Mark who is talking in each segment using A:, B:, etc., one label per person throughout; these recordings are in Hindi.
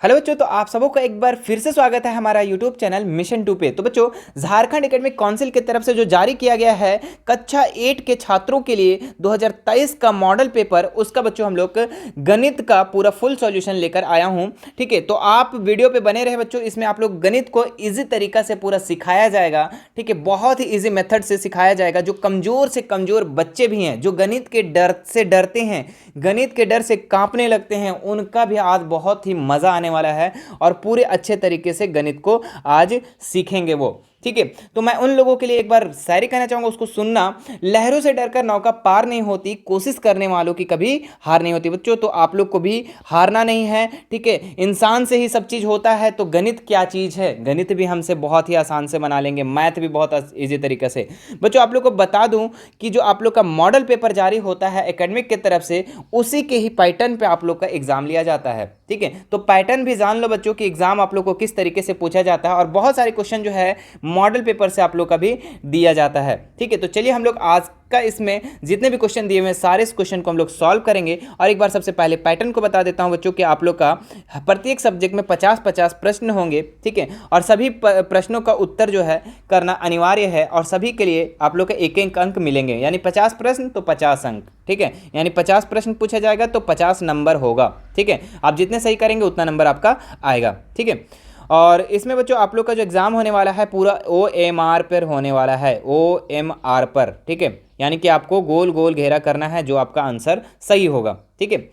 A: हेलो बच्चों, तो आप सबों का एक बार फिर से स्वागत है हमारा यूट्यूब चैनल मिशन 2 पे। तो बच्चों, झारखंड एकेडमिक काउंसिल की तरफ से जो जारी किया गया है कक्षा 8 के छात्रों के लिए 2023 का मॉडल पेपर, उसका बच्चों हम लोग गणित का पूरा फुल सॉल्यूशन लेकर आया हूं। ठीक है, तो आप वीडियो पे बने रहे बच्चों। इसमें आप लोग गणित को ईजी तरीका से पूरा सिखाया जाएगा। ठीक है, बहुत ही ईजी मेथड से सिखाया जाएगा। जो कमजोर से कमजोर बच्चे भी हैं, जो गणित के डर से डरते हैं, गणित के डर से कांपने लगते हैं, उनका भी आज बहुत ही मजा आने वाला है और पूरे अच्छे तरीके से गणित को आज सीखेंगे वो। ठीक है, तो मैं उन लोगों के लिए एक बार शायरी कहना चाहूंगा, उसको सुनना। लहरों से डरकर नौका पार नहीं होती, कोशिश करने वालों की कभी हार नहीं होती। बच्चों, तो आप लोग को भी हारना नहीं है। ठीक है, इंसान से ही सब चीज होता है, तो गणित क्या चीज है, गणित भी हमसे बहुत ही आसान से बना लेंगे, मैथ भी बहुत ईजी तरीके से। बच्चों, आप लोग को बता दूं कि जो आप लोग का मॉडल पेपर जारी होता है एकेडमिक की तरफ से, उसी के ही पैटर्न पे आप लोग का एग्जाम लिया जाता है। ठीक है, तो पैटर्न भी जान लो बच्चों कि एग्जाम आप लोग को किस तरीके से पूछा जाता है, और बहुत सारे क्वेश्चन जो है मॉडल पेपर से आप लोग का भी दिया जाता है। ठीक है, तो चलिए हम लोग आज का इसमें जितने भी क्वेश्चन दिए हुए हैं सारे इस क्वेश्चन को हम लोग सॉल्व करेंगे। और एक बार सबसे पहले पैटर्न को बता देता हूं बच्चों कि आप लोग का प्रत्येक सब्जेक्ट में 50-50 प्रश्न होंगे। ठीक है, और सभी प्रश्नों का उत्तर जो है करना अनिवार्य है, और सभी के लिए आप लोग का एक एक अंक मिलेंगे, यानी 50 प्रश्न तो 50 अंक। ठीक है, यानी 50 प्रश्न पूछा जाएगा तो 50 नंबर होगा। ठीक है, आप जितने सही करेंगे उतना नंबर आपका आएगा। ठीक है, और इसमें बच्चों आप लोग का जो एग्ज़ाम होने वाला है पूरा OMR पर होने वाला है, OMR पर। ठीक है, यानी कि आपको गोल गोल घेरा करना है जो आपका आंसर सही होगा। ठीक है,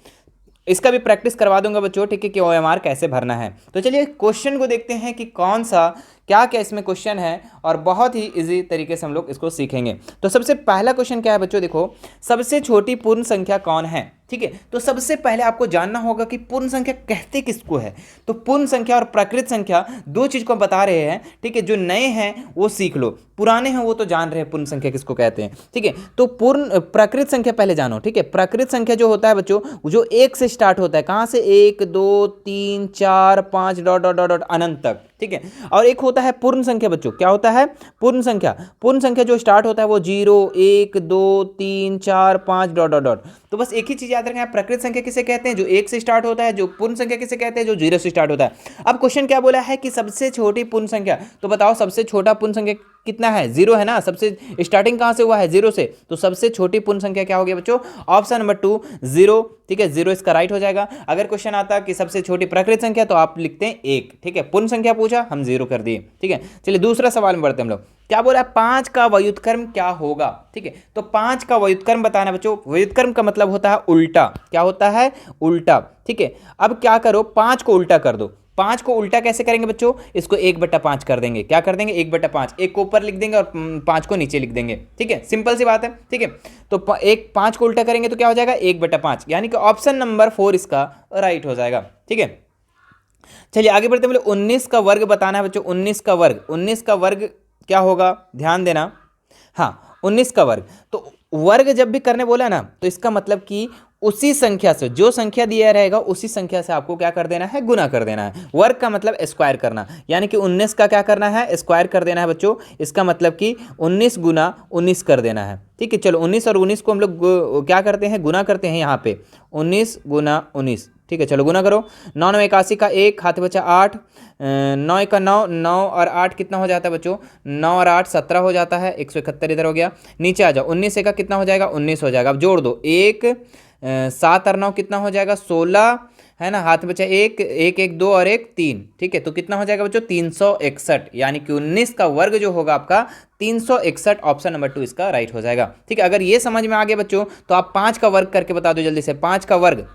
A: इसका भी प्रैक्टिस करवा दूंगा बच्चों। ठीक है, कि OMR कैसे भरना है। तो चलिए क्वेश्चन को देखते हैं कि कौन सा क्या क्या इसमें क्वेश्चन है, और बहुत ही इजी तरीके से हम लोग इसको सीखेंगे। तो सबसे पहला क्वेश्चन क्या है बच्चों, देखो, सबसे छोटी पूर्ण संख्या कौन है। ठीक है, तो सबसे पहले आपको जानना होगा कि पूर्ण संख्या कहते किसको है। तो पूर्ण संख्या और प्राकृत संख्या दो चीज को बता रहे हैं। ठीक है, जो नए हैं वो सीख लो, पुराने हैं वो तो जान रहे हैं पूर्ण संख्या किसको कहते हैं। ठीक है, तो पूर्ण प्राकृत संख्या पहले जानो। ठीक है, प्राकृत संख्या जो होता है बच्चों, जो एक से स्टार्ट होता है, कहां से, 1 2 3 4 5 डॉट डॉट डॉट डॉट अनंत तक। ठीक है, और एक होता है पूर्ण संख्या बच्चों। क्या होता है पूर्ण संख्या? पूर्ण संख्या जो स्टार्ट होता है वो 0 1 2 3 4 5 डॉट डॉट डॉट। तो बस एक ही चीज याद रखना है, प्रकृत संख्या किसे कहते हैं, जो 1 से स्टार्ट होता है। जो पूर्ण संख्या किसे कहते हैं, जो 0 से स्टार्ट होता है। अब क्वेश्चन क्या बोला है कि सबसे छोटी पूर्ण संख्या, तो बताओ सबसे छोटा पूर्ण संख्या कितना है, 0 है ना। सबसे स्टार्टिंग कहां से हुआ है, 0 से, तो सबसे छोटी पूर्ण संख्या क्या होगी बच्चों, ऑप्शन नंबर 2 0। ठीक है, 0 इसका राइट हो जाएगा। अगर क्वेश्चन आता कि सबसे छोटी प्राकृत संख्या, तो आप लिखते हैं 1। ठीक है, पूर्ण संख्या पूछा, हम 0 कर दिए। ठीक है, चलिए दूसरा सवाल में बढ़ते हैं हम लोग। क्या बोला है, 5 का व्युत्क्रम क्या होगा। ठीक है, तो 5 का व्युत्क्रम बताना बच्चों। व्युत्क्रम का मतलब होता है उल्टा। क्या होता है, उल्टा। ठीक है, अब क्या करो, 5 को उल्टा कर दो। 5 को उल्टा कैसे करेंगे बच्चों, इसको 1/5 कर देंगे। क्या कर देंगे, 1/5, एक को ऊपर लिख देंगे और 5 को नीचे लिख देंगे। ठीक है, सिंपल सी बात है। ठीक है, तो 5 को उल्टा करेंगे तो क्या हो जाएगा, 1/5, यानी कि ऑप्शन नंबर 4 इसका राइट हो जाएगा। ठीक है, चलिए आगे बढ़ते हैं। बोले 19 का वर्ग बताना है बच्चों। 19 का वर्ग, 19 का वर्ग क्या होगा, ध्यान देना। हाँ, 19 का वर्ग, तो वर्ग जब भी करने बोला ना, तो इसका मतलब कि उसी संख्या से, जो संख्या दिया रहेगा उसी संख्या से आपको क्या कर देना है, गुना कर देना है। वर्ग का मतलब स्क्वायर करना, यानी कि 19 का क्या करना है, स्क्वायर कर देना है बच्चों। इसका मतलब कि 19 गुना 19 कर देना है। ठीक है, चलो 19 और 19 को हम लोग क्या करते हैं, गुना करते हैं यहाँ पे, 19 गुना 19। ठीक है, चलो गुना करो। 9 9 81 का 1, हाथ बचा 8, 9 का 9, 9 और 8 कितना हो जाता है बच्चों, 9 और 8 17 हो जाता है। 171 इधर हो गया, नीचे आ जाओ। 19 का कितना हो जाएगा, 19 हो जाएगा। अब जोड़ दो, 1 7 और 9 कितना हो जाएगा, 16 है ना। हाथ बचा 1 1 1 2 और 1 3। ठीक है, तो कितना हो जाएगा बच्चों, 361, यानी कि 19 का वर्ग जो होगा आपका 361, ऑप्शन नंबर 2 इसका राइट हो जाएगा। ठीक है, अगर ये समझ में आ गया बच्चों, तो आप 5 का वर्ग करके बता दो जल्दी से। 5 का वर्ग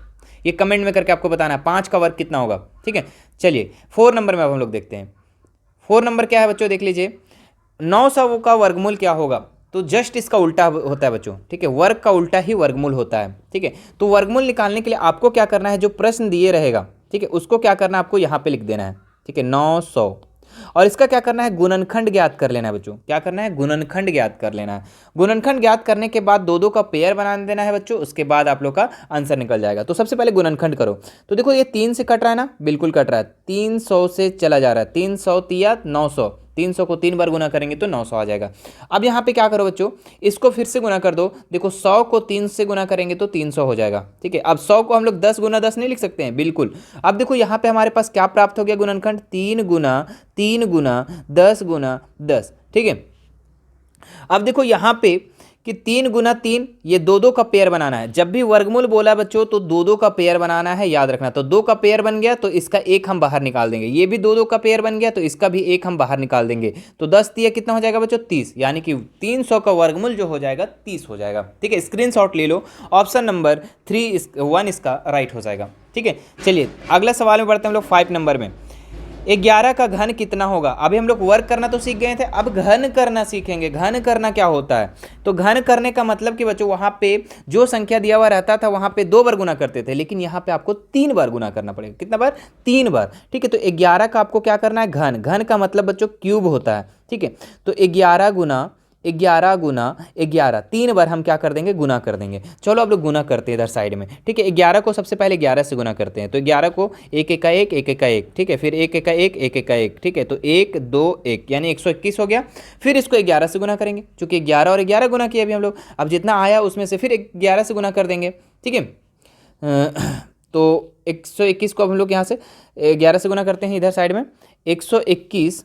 A: ये कमेंट में करके आपको बताना है 5 का वर्ग कितना होगा। ठीक है, चलिए 4 नंबर में अब हम लोग देखते हैं। 4 नंबर क्या है बच्चों, देख लीजिए। 900 का वर्गमूल क्या होगा, तो जस्ट इसका उल्टा होता है बच्चों। ठीक है, वर्ग का उल्टा ही वर्गमूल होता है। ठीक है, तो वर्गमूल निकालने के लिए आपको क्या करना है, जो प्रश्न दिए रहेगा, ठीक है, उसको क्या करना है, आपको यहाँ पे लिख देना है। ठीक है, 900, और इसका क्या करना है, गुणनखंड ज्ञात कर लेना है बच्चों। क्या करना है, गुणनखंड ज्ञात कर लेना है। गुणनखंड ज्ञात करने के बाद दो दो का पेयर बना देना है बच्चों, उसके बाद आप लोग का आंसर निकल जाएगा। तो सबसे पहले गुणनखंड करो। तो देखो ये 3 से कट रहा है ना, बिल्कुल कट रहा है। 300 से चला जा रहा है, 300 तिया 900, 300 को 3 बार गुना करेंगे तो 900 आ जाएगा। अब यहाँ पे क्या करो बच्चों, इसको फिर से गुना कर दो। देखो 100 को 3 से गुना करेंगे तो 300 हो जाएगा, ठीक है। अब 100 को हम लोग 10 गुना 10 नहीं लिख सकते हैं, बिल्कुल। अब देखो यहाँ पे हमारे पास क्या प्राप्त हो गया गुणनखंड, 3 गुना 3 गुना 10 गुना 10, ठीक है। अब देखो यहाँ पे कि 3 गुना 3, ये 2 का पेयर बनाना है। जब भी वर्गमूल बोला बच्चों तो 2 का पेयर बनाना है, याद रखना। तो 2 का पेयर बन गया तो इसका एक हम बाहर निकाल देंगे, ये भी 2 का पेयर बन गया तो इसका भी एक हम बाहर निकाल देंगे। तो 10 दिया कितना हो जाएगा बच्चों, 30, यानी कि 300 का वर्गमूल जो हो जाएगा 30 हो जाएगा, ठीक है। स्क्रीनशॉट ले लो, ऑप्शन नंबर 1 इसका राइट हो जाएगा, ठीक है। चलिए अगला सवाल में बढ़ते हैं हम लोग 5 नंबर में। 11 का घन कितना होगा। अभी हम लोग वर्ग करना तो सीख गए थे, अब घन करना सीखेंगे। घन करना क्या होता है, तो घन करने का मतलब कि बच्चों वहाँ पे जो संख्या दिया हुआ रहता था वहाँ पे 2 बार गुना करते थे, लेकिन यहाँ पे आपको 3 बार गुना करना पड़ेगा। कितना बार, 3 बार, ठीक है। तो 11 का आपको क्या करना है, घन। घन का मतलब बच्चों क्यूब होता है, ठीक है। तो 11 गुना 11 3 बार हम क्या कर देंगे, गुना कर देंगे। चलो अब लोग गुना करते हैं इधर साइड में, ठीक है। 11 को सबसे पहले 11 से गुना करते हैं, तो 11 को 1 1 का 1 1 1 का 1, ठीक है। फिर 1 1 का 1 1 1 का 1, ठीक है। तो 1 2 1 यानी 121 हो गया। फिर इसको 11 से गुना करेंगे, चूंकि 11 और 11 गुना किया अभी हम लोग। अब जितना आया उसमें से फिर 11 से गुना कर देंगे, ठीक है। तो 121 को अब हम लोग यहाँ से 11 से गुना करते हैं इधर साइड में। 121,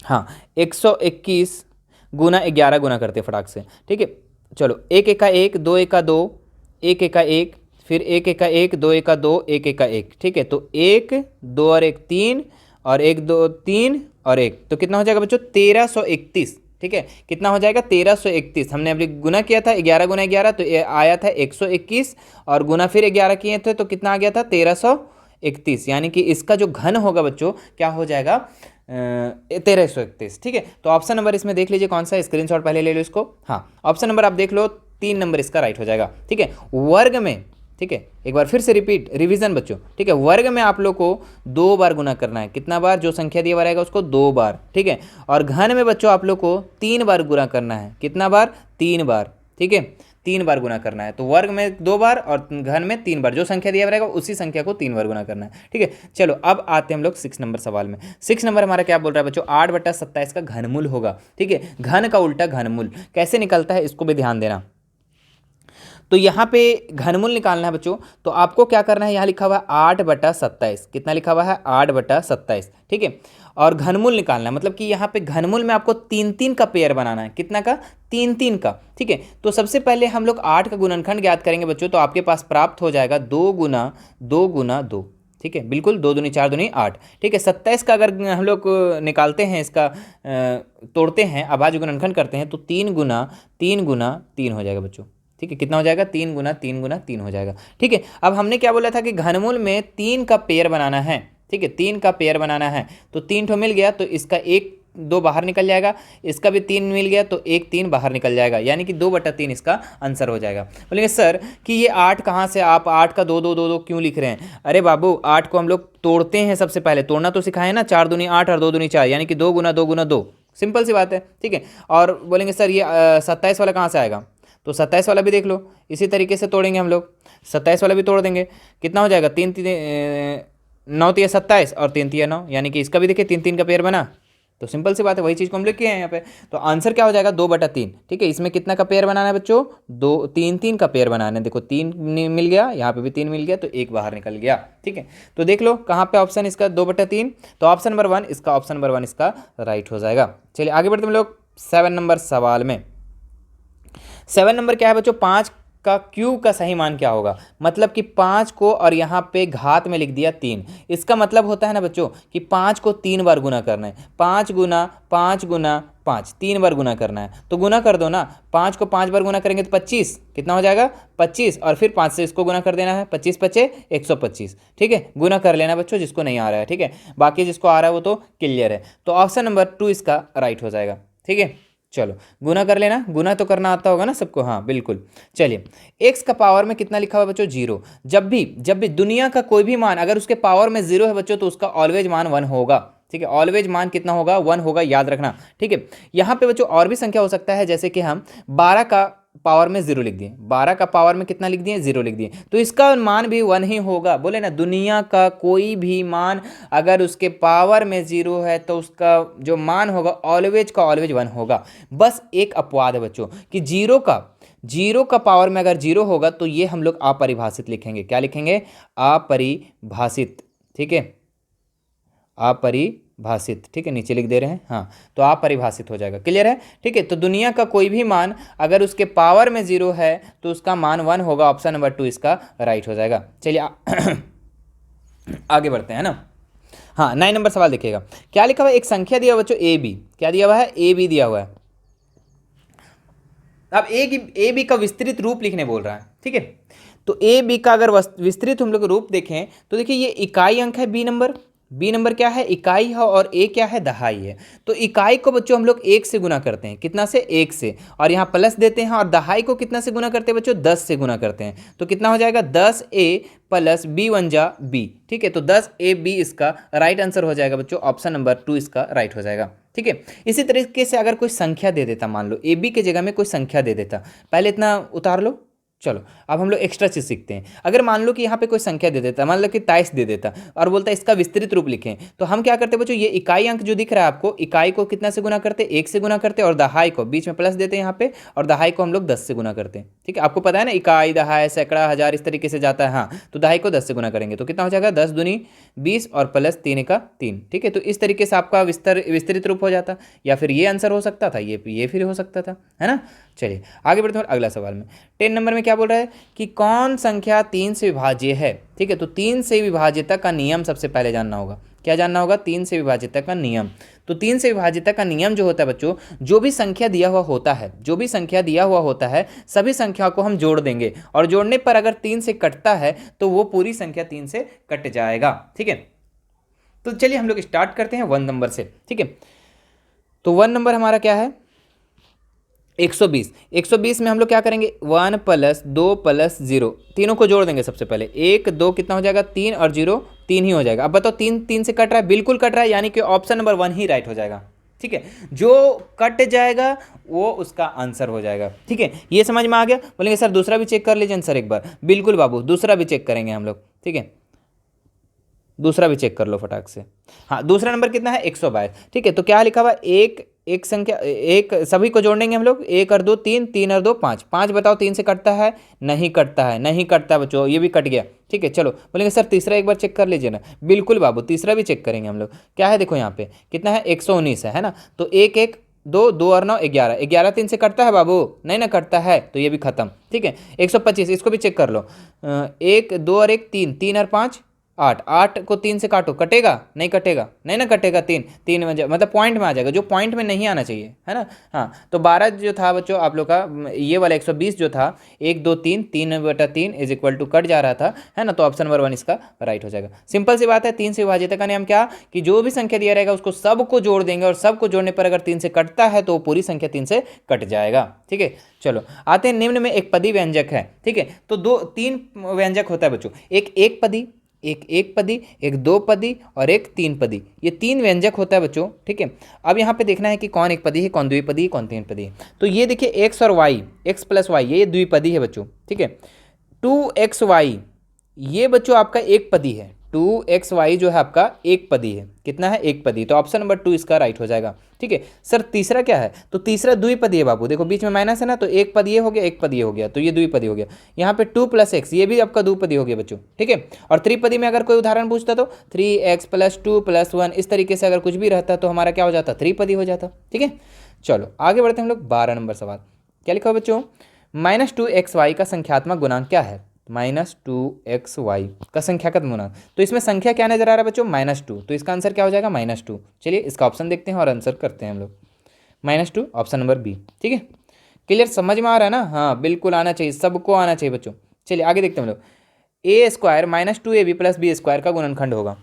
A: हाँ 121 गुना 11 गुना करते फटाक से, ठीक है। चलो 1 1 का 1 2 1 का 2 1 1 का 1, फिर 1 1 का 1 2 1 का 2 1 1 का 1, ठीक है। तो 1 2 और 1 3 और 1 2 3 और 1, तो कितना हो जाएगा बच्चों, 1331, ठीक है। कितना हो जाएगा, 1331। हमने अभी गुना किया था 11 गुना 11, तो ये आया था 121, और गुना फिर 11 किए थे तो कितना आ गया था, 1331। यानी कि इसका जो घन होगा बच्चों क्या हो जाएगा, 1331, ठीक है। तो ऑप्शन नंबर इसमें देख लीजिए कौन सा है, स्क्रीनशॉट पहले ले लो इसको। हाँ ऑप्शन नंबर आप देख लो, 3 नंबर इसका राइट हो जाएगा, ठीक है। वर्ग में, ठीक है, एक बार फिर से रिपीट रिवीजन बच्चों, ठीक है। वर्ग में आप लोग को 2 बार गुना करना है। कितना बार, जो संख्या दिया हुआ रहेगा उसको 2 बार, ठीक है। और घन में बच्चों आप लोग को 3 बार गुना करना है। कितना बार, 3 बार, ठीक है। 3 बार गुना करना है। तो वर्ग में 2 बार और घन में 3 बार, जो संख्या दिया रहेगा उसी संख्या को 3 बार गुना करना है, ठीक है। चलो अब आते हैं हम लोग 6 नंबर सवाल में। 6 नंबर हमारा क्या बोल रहा है बच्चों, 8/27 का घनमूल होगा, ठीक है। घन का उल्टा घनमूल कैसे निकलता है इसको भी ध्यान देना। तो यहाँ पे घनमूल निकालना है बच्चों, तो आपको क्या करना है, यहाँ लिखा हुआ है 8/27, कितना लिखा हुआ है, 8/27, ठीक है। और घनमूल निकालना है, मतलब कि यहाँ पे घनमूल में आपको 3 का पेयर बनाना है। कितना का, 3 का, ठीक है। तो सबसे पहले हम लोग 8 का गुणनखंड ज्ञात करेंगे बच्चों, तो आपके पास प्राप्त हो जाएगा 2 गुना 2 गुना 2, ठीक है, बिल्कुल 2 दूनी 4 दूनी 8, ठीक है। 27 का अगर हम लोग निकालते हैं, इसका तोड़ते हैं, अभाज्य गुणनखंड करते हैं, तो 3 गुना 3 हो जाएगा बच्चों, ठीक है। कितना हो जाएगा, 3 गुना 3 हो जाएगा, ठीक है। अब हमने क्या बोला था कि घनमूल में 3 का पेयर बनाना है, ठीक है। 3 का पेयर बनाना है, तो 3 ठो मिल गया तो इसका 1 2 बाहर निकल जाएगा, इसका भी 3 मिल गया तो 1 3 बाहर निकल जाएगा, यानी कि 2/3 इसका आंसर हो जाएगा। बोलेंगे सर कि ये 8 कहाँ से, आप 8 का 2 2 2 2 क्यों लिख रहे हैं। अरे बाबू 8 को हम लोग तोड़ते हैं, सबसे पहले तोड़ना तो सिखाए ना, 4 दूनी 8 और 2 दूनी 4, यानी कि 2 गुना 2 गुना 2, सिंपल सी बात है, ठीक है। और बोलेंगे सर ये 27 वाला कहाँ से आएगा, तो 27 वाला भी देख लो, इसी तरीके से तोड़ेंगे हम लोग। 27 वाला भी तोड़ देंगे, कितना हो जाएगा, 3 9 3 27 और 3 3 9, यानी कि इसका भी देखिए 3 का पेयर बना। तो सिंपल सी बात है, वही चीज़ को हम लोग किए हैं यहाँ पे। तो आंसर क्या हो जाएगा, 2/3, ठीक है। इसमें कितना का पेयर बनाना है बच्चों, 3 का पेयर बनाना है। देखो 3 मिल गया, यहाँ पे भी 3 मिल गया, तो 1 बाहर निकल गया, ठीक है। तो देख लो कहाँ पे ऑप्शन इसका 2/3, तो ऑप्शन नंबर 1 इसका, ऑप्शन नंबर 1 इसका राइट हो जाएगा। चलिए आगे बढ़ते हम लोग 7 नंबर सवाल में। 7 नंबर क्या है बच्चों, 5 का क्यूब का सही मान क्या होगा। मतलब कि 5 को और यहाँ पे घात में लिख दिया 3, इसका मतलब होता है ना बच्चों कि 5 को 3 बार गुना करना है। 5 गुना 5 गुना 5, 3 बार गुना करना है, तो गुना कर दो ना। 5 को 5 बार गुना करेंगे तो 25, कितना हो जाएगा 25, और फिर 5 से इसको गुना कर देना है, 25 5 125, ठीक है। गुना कर लेना बच्चों जिसको नहीं आ रहा है, ठीक है। बाकी जिसको आ रहा है वो तो क्लियर है। तो ऑप्शन नंबर 2 इसका राइट हो जाएगा, ठीक है। चलो गुना कर लेना, गुना तो करना आता होगा ना सबको, हाँ बिल्कुल। चलिए x का पावर में कितना लिखा हुआ है बच्चों, 0। जब भी दुनिया का कोई भी मान अगर उसके पावर में 0 है बच्चों, तो उसका ऑलवेज मान 1 होगा, ठीक है। ऑलवेज मान कितना होगा, 1 होगा, याद रखना, ठीक है। यहाँ पे बच्चों और भी संख्या हो सकता है, जैसे कि हम 12 का पावर में 0 लिख दिए, 12 का पावर में कितना लिख दिए, 0 लिख दिए, तो इसका मान भी 1 ही होगा। बोले ना, दुनिया का कोई भी मान अगर उसके पावर में 0 है तो उसका जो मान होगा ऑलवेज का ऑलवेज 1 होगा। बस एक अपवाद है बच्चों कि जीरो का पावर में अगर 0 होगा तो ये हम लोग अपरिभाषित लिखेंगे। क्या लिखेंगे? अपरिभाषित। ठीक है, अपरिभाषित। ठीक है, नीचे लिख दे रहे हैं, हाँ, तो अपरिभाषित हो जाएगा। क्लियर है? ठीक है, तो दुनिया का कोई भी मान अगर उसके पावर में 0 है तो उसका मान 1 होगा। ऑप्शन नंबर 2 इसका राइट हो जाएगा। चलिए आगे बढ़ते हैं ना। हाँ, 9 नंबर सवाल देखिएगा, क्या लिखा हुआ है? एक संख्या दिया हुआ बच्चों ए बी। क्या दिया हुआ है? ए बी दिया हुआ है। अब ए बी का विस्तृत रूप लिखने बोल रहा है। ठीक है, तो ए बी का अगर विस्तृत हम लोग रूप देखें तो देखिए ये इकाई अंक है बी नंबर क्या है? इकाई है, और ए क्या है? दहाई है। तो इकाई को बच्चों हम लोग 1 से गुना करते हैं। कितना से? 1 से, और यहाँ प्लस देते हैं, और दहाई को कितना से गुना करते हैं बच्चों? 10 से गुना करते हैं। तो कितना हो जाएगा? 10a प्लस बी 1 जा बी। ठीक है, तो 10ab इसका राइट आंसर हो जाएगा बच्चों। ऑप्शन नंबर 2 इसका राइट हो जाएगा। ठीक है, इसी तरीके से अगर कोई संख्या दे देता, मान लो ए बी के जगह में कोई संख्या दे देता, पहले इतना उतार लो। चलो अब हम लोग एक्स्ट्रा चीज़ सीखते हैं। अगर मान लो कि यहाँ पे कोई संख्या दे देता, मान लो कि 23 दे देता और बोलता है इसका विस्तृत रूप लिखें, तो हम क्या करते बच्चों? ये इकाई अंक जो दिख रहा है आपको, इकाई को कितना से गुना करते? 1 से गुना करते, और दहाई को बीच में प्लस देते हैं यहाँ पे, और दहाई को हम लोग 10 से गुना करते हैं। ठीक है, आपको पता है ना, इकाई, दहाई, सैकड़ा, हजार इस तरीके से जाता है। हाँ, तो दहाई को 10 से गुना करेंगे तो कितना हो जाएगा? 10 दूनी 20 और प्लस 3 का 3। ठीक है, तो इस तरीके से आपका विस्तृत रूप हो जाता, या फिर ये आंसर हो सकता था, ये फिर हो सकता था, है ना। चलिए आगे बढ़ते हैं अगला सवाल में। 10 नंबर में क्या बोल रहा है कि कौन संख्या 3 से विभाज्य है? ठीक है, तो 3 से विभाज्यता का नियम सबसे पहले जानना होगा। क्या जानना होगा? 3 से विभाज्यता का नियम। तो 3 से विभाज्यता का नियम जो होता है बच्चों, जो भी संख्या दिया हुआ होता है सभी संख्याओं को हम जोड़ देंगे, और जोड़ने पर अगर 3 से कटता है तो वो पूरी संख्या 3 से कट जाएगा। ठीक है, तो चलिए हम लोग स्टार्ट करते हैं 1 नंबर से। ठीक है, तो 1 नंबर हमारा क्या है? 120। 120 में हम लोग क्या करेंगे? 1 प्लस 2 प्लस 0, तीनों को जोड़ देंगे सबसे पहले। 1 2 कितना हो जाएगा? 3, और 0 3 ही हो जाएगा। अब बताओ 3 से कट रहा है? बिल्कुल कट रहा है, यानी कि ऑप्शन नंबर 1 ही राइट हो जाएगा। ठीक है, जो कट जाएगा वो उसका आंसर हो जाएगा। ठीक है, ये समझ में आ गया? बोलेंगे सर दूसरा भी चेक कर लीजिए सर एक बार। बिल्कुल बाबू, दूसरा भी चेक करेंगे हम लोग। ठीक है, दूसरा भी चेक कर लो फटाक से। हाँ, दूसरा नंबर कितना है? 122। ठीक है, तो क्या लिखा हुआ? एक संख्या, एक सभी को जोड़ेंगे हम लोग। 1 और 2 3, 3 और 2 5। 5 बताओ 3 से कटता है? नहीं कटता है, नहीं कटता बच्चों, ये भी कट गया। ठीक है, चलो बोलेंगे सर तीसरा एक बार चेक कर लीजिए ना। बिल्कुल बाबू, तीसरा भी चेक करेंगे हम लोग। क्या है देखो यहाँ पे कितना है? 119 है ना। तो 1 1 2 2 और 9 11, 11 3 से कटता है बाबू? नहीं ना कटता है, तो ये भी खत्म। ठीक है, 125 इसको भी चेक कर लो। 1 2 और 1 3, 3 और 5 8, 8 को 3 से काटो, कटेगा? नहीं कटेगा, नहीं ना कटेगा। 3 में मतलब पॉइंट में आ जाएगा, जो पॉइंट में नहीं आना चाहिए, है ना। हाँ, तो 12 जो था बच्चों आप लोग का, ये वाला 120 जो था, 1 2 3, 3/3 इज इक्वल टू कट जा रहा था, है ना। तो ऑप्शन नंबर 1 इसका राइट हो जाएगा। सिंपल सी बात है। 3 से विभाज्यता का नियम क्या कि जो भी संख्या दिया रहेगा उसको सबको जोड़ देंगे, और सबको जोड़ने पर अगर 3 से कटता है तो पूरी संख्या 3 से कट जाएगा। ठीक है, चलो आते हैं निम्न में एक पदी व्यंजक है। ठीक है, तो 3 व्यंजक होता है बच्चों, एक पदी, एक पदी, एक 2 पदी और एक 3 पदी। ये 3 व्यंजक होता है बच्चों। ठीक है, अब यहाँ पे देखना है कि कौन एक पदी है, कौन द्विपदी है, कौन 3 पदी है। तो ये देखिए एक्स और वाई, एक्स प्लस वाई, ये द्विपदी है बच्चों। ठीक है, 2xy ये बच्चों आपका एक पदी है। 2xy जो है आपका एक पदी है। कितना है? एक पदी। तो ऑप्शन नंबर 2 इसका राइट हो जाएगा। ठीक है सर, तीसरा क्या है? तो तीसरा द्विपदी है बाबू। देखो बीच में माइनस है ना, तो एक पद ये हो गया, एक पद ये हो गया, तो ये द्विपदी हो गया। यहाँ पे 2 + x ये भी आपका द्विपदी हो गया बच्चों। ठीक है, और त्रिपदी में अगर कोई उदाहरण पूछता तो 3x + 2 + 1 इस तरीके से अगर कुछ भी रहता तो हमारा क्या हो जाता? त्रिपदी हो जाता। ठीक है, चलो आगे बढ़ते हैं हम लोग। 12 नंबर सवाल क्या लिखा हो बच्चों? -2xy का संख्यात्मक गुणांक क्या है? -2xy का संख्यात्मक गुणांक, तो इसमें संख्या क्या नजर आ रहा है बच्चों? -2, तो इसका आंसर क्या हो जाएगा? -2। चलिए इसका ऑप्शन देखते हैं और आंसर करते हैं हम लोग। -2 ऑप्शन नंबर बी। ठीक है, क्लियर, समझ में आ रहा है ना? हाँ बिल्कुल आना चाहिए, सबको आना चाहिए बच्चों। चलिए आगे देखते हैं हम लोग। a² -2ab + b² का गुणनखंड होगा।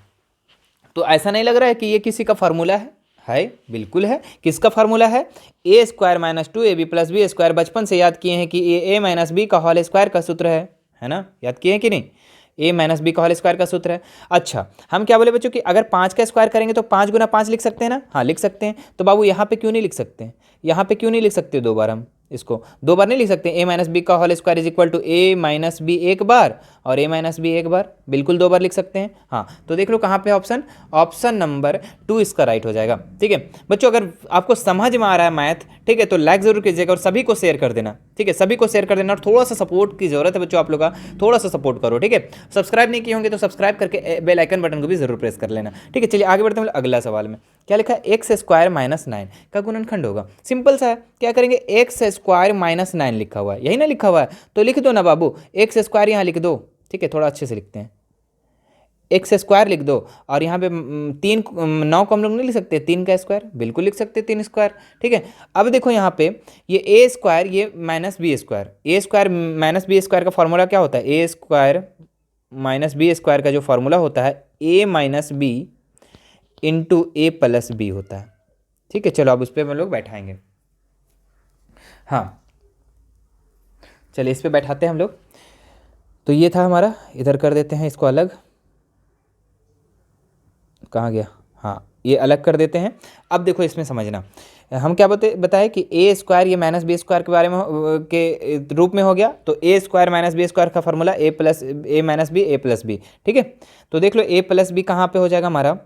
A: तो ऐसा नहीं लग रहा है कि ये किसी का फार्मूला है? बिल्कुल है। किसका फार्मूला है? a² -2ab + b²। बचपन से याद किए हैं कि a - b का होल स्क्वायर का सूत्र है ना, याद किए हैं कि नहीं? a - b का होल स्क्वायर का सूत्र है। अच्छा, हम क्या बोले बच्चों कि अगर 5 का स्क्वायर करेंगे तो 5 × 5 लिख सकते हैं ना? हाँ लिख सकते हैं। तो बाबू यहाँ पे क्यों नहीं लिख सकते हैं? यहाँ पे क्यों नहीं लिख सकते? 2 बार हम इसको 2 बार नहीं लिख सकते, a माइनस बी का whole square is equal to a minus B एक बार और a माइनस बी एक बार, बिल्कुल 2 बार लिख सकते हैं। हाँ, तो देख लो कहाँ पे ऑप्शन, ऑप्शन नंबर 2 इसका राइट हो जाएगा। ठीक है बच्चों, अगर आपको समझ में आ रहा है मैथ, ठीक है, तो लाइक जरूर कीजिएगा और सभी को शेयर कर देना। ठीक है, सभी को शेयर कर देना और थोड़ा सा सपोर्ट की जरूरत है बच्चों, आप लोग का थोड़ा सा सपोर्ट करो। ठीक है, सब्सक्राइब नहीं किए होंगे तो सब्सक्राइब करके बेल आइकन बटन को भी जरूर प्रेस कर लेना। ठीक है, चलिए आगे बढ़ते हैं अगला सवाल में। क्या लिखा है, एक्स स्क्वायर माइनस 9 का गुणनखंड होगा। सिंपल सा है, क्या करेंगे, एक्स स्क्वायर माइनस 9 लिखा हुआ है, यही ना लिखा हुआ है, तो लिख दो ना बाबू, एक्स स्क्वायर यहाँ लिख दो। ठीक है, थोड़ा अच्छे से लिखते हैं, एक्स स्क्वायर लिख दो और यहाँ पे 9 को हम लोग नहीं लिख सकते, 3 का स्क्वायर, बिल्कुल लिख सकते 3 स्क्वायर। ठीक है, अब देखो यहाँ पे ये ए स्क्वायर, ये माइनस बी स्क्वायर, ए स्क्वायर माइनस बी स्क्वायर का फॉर्मूला क्या होता है, ए स्क्वायर माइनस बी स्क्वायर का जो फॉर्मूला होता है ए माइनस बी इंटू ए प्लस बी होता है। ठीक है, चलो अब उस पर हम लोग बैठाएंगे। हाँ चलिए इस पर बैठाते हैं हम लोग। तो ये था हमारा, इधर कर देते हैं इसको अलग, कहाँ गया, हाँ ये अलग कर देते हैं। अब देखो इसमें समझना, हम क्या बताए कि ए स्क्वायर ये माइनस बी स्क्वायर के बारे में के रूप में हो गया, तो ए स्क्वायर माइनस बी स्क्वायर का फॉर्मूला ए प्लस ए माइनस बी ए प्लस बी। ठीक है, तो देख लो ए प्लस बी कहाँ पे हो जाएगा हमारा,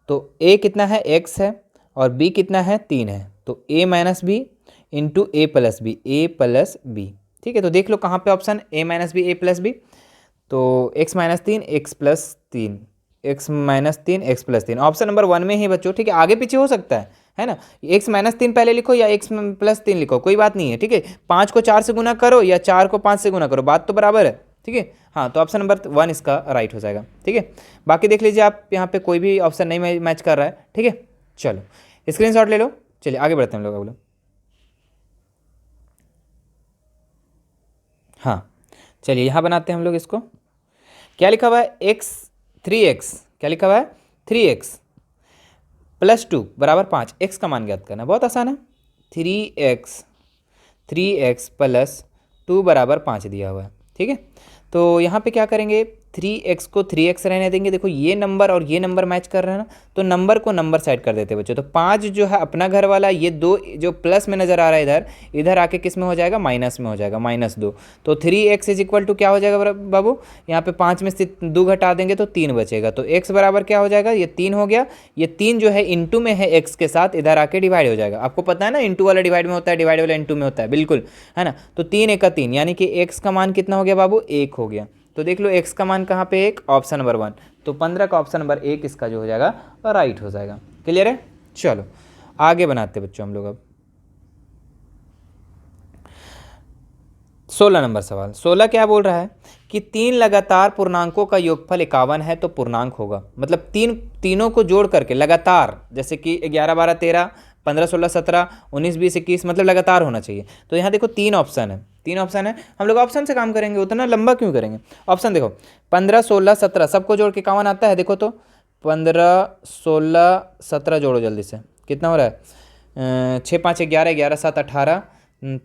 A: तो ए कितना है, एक्स है, और बी कितना है, 3 है, तो ए माइनस बी इंटू ए प्लस बी, ए प्लस बी। ठीक है, तो देख लो कहाँ पे ऑप्शन, ए माइनस बी ए प्लस बी, तो x minus 3 x plus 3, x minus 3 x plus 3, option number 1 में ही बच्चों। ठीक है, आगे पीछे हो सकता है ना, एक्स माइनस 3 पहले लिखो या एक्स प्लस 3 लिखो, कोई बात नहीं है। ठीक है, 5 को 4 से गुना करो या 4 को 5 से गुना करो, बात तो बराबर है। ठीक है, हाँ तो ऑप्शन नंबर 1 इसका राइट हो जाएगा। ठीक है, बाकी देख लीजिए आप, यहाँ पे कोई भी ऑप्शन नहीं मैच कर रहा है। ठीक है, चलो स्क्रीनशॉट ले लो, चलिए आगे बढ़ते हैं हम लोग अगला। हाँ चलिए यहाँ बनाते हैं हम लोग इसको। क्या लिखा हुआ है, एक्स 3x, क्या लिखा हुआ है 3x प्लस 2 बराबर 5, एक्स का मान ज्ञात करना, बहुत आसान है। 3x प्लस 2 बराबर 5 दिया हुआ है। ठीक है, तो यहाँ पे क्या करेंगे, 3x को 3x रहने देंगे। देखो ये नंबर और ये नंबर मैच कर रहे हैं ना, तो नंबर को नंबर साइड कर देते हैं बच्चों। तो 5 जो है अपना घर वाला, ये 2 जो प्लस में नज़र आ रहा है इधर, इधर आके किस में हो जाएगा, माइनस में हो जाएगा, -2। तो 3x इज इक्वल टू क्या हो जाएगा बाबू, यहाँ पे 5 में से 2 घटा देंगे तो 3 बचेगा, तो x बराबर क्या हो जाएगा, ये 3 हो गया। ये 3 जो है इंटू में है x के साथ, इधर आके डिवाइड हो जाएगा। आपको पता है ना, इंटू वाला डिवाइड में होता है, डिवाइड वाला इंटू में होता है, बिल्कुल है ना। तो 3 1 का 3, यानी कि x का मान कितना हो गया बाबू, 1 हो गया। तो देख लो x का मान कहाँ पे, 1, ऑप्शन नंबर 1। तो 15 का ऑप्शन नंबर 1 इसका जो हो जाएगा राइट हो जाएगा। क्लियर है, चलो आगे बनाते बच्चों हम लोग। अब 16 नंबर सवाल। 16 क्या बोल रहा है कि 3 लगातार पूर्णांकों का योगफल 51 है तो पूर्णांक होगा। मतलब तीनों को जोड़ करके लगातार, जैसे कि 11 12 13 15 16 17 19 20 21, मतलब लगातार होना चाहिए। तो यहाँ देखो 3 ऑप्शन है, 3 ऑप्शन है, हम लोग ऑप्शन से काम करेंगे, उतना लंबा क्यों करेंगे। ऑप्शन देखो 15 16 17 सबको जोड़ के 51 आता है। देखो तो 15 16 17 जोड़ो जल्दी से, कितना हो रहा है, 6 5 11 11 7 18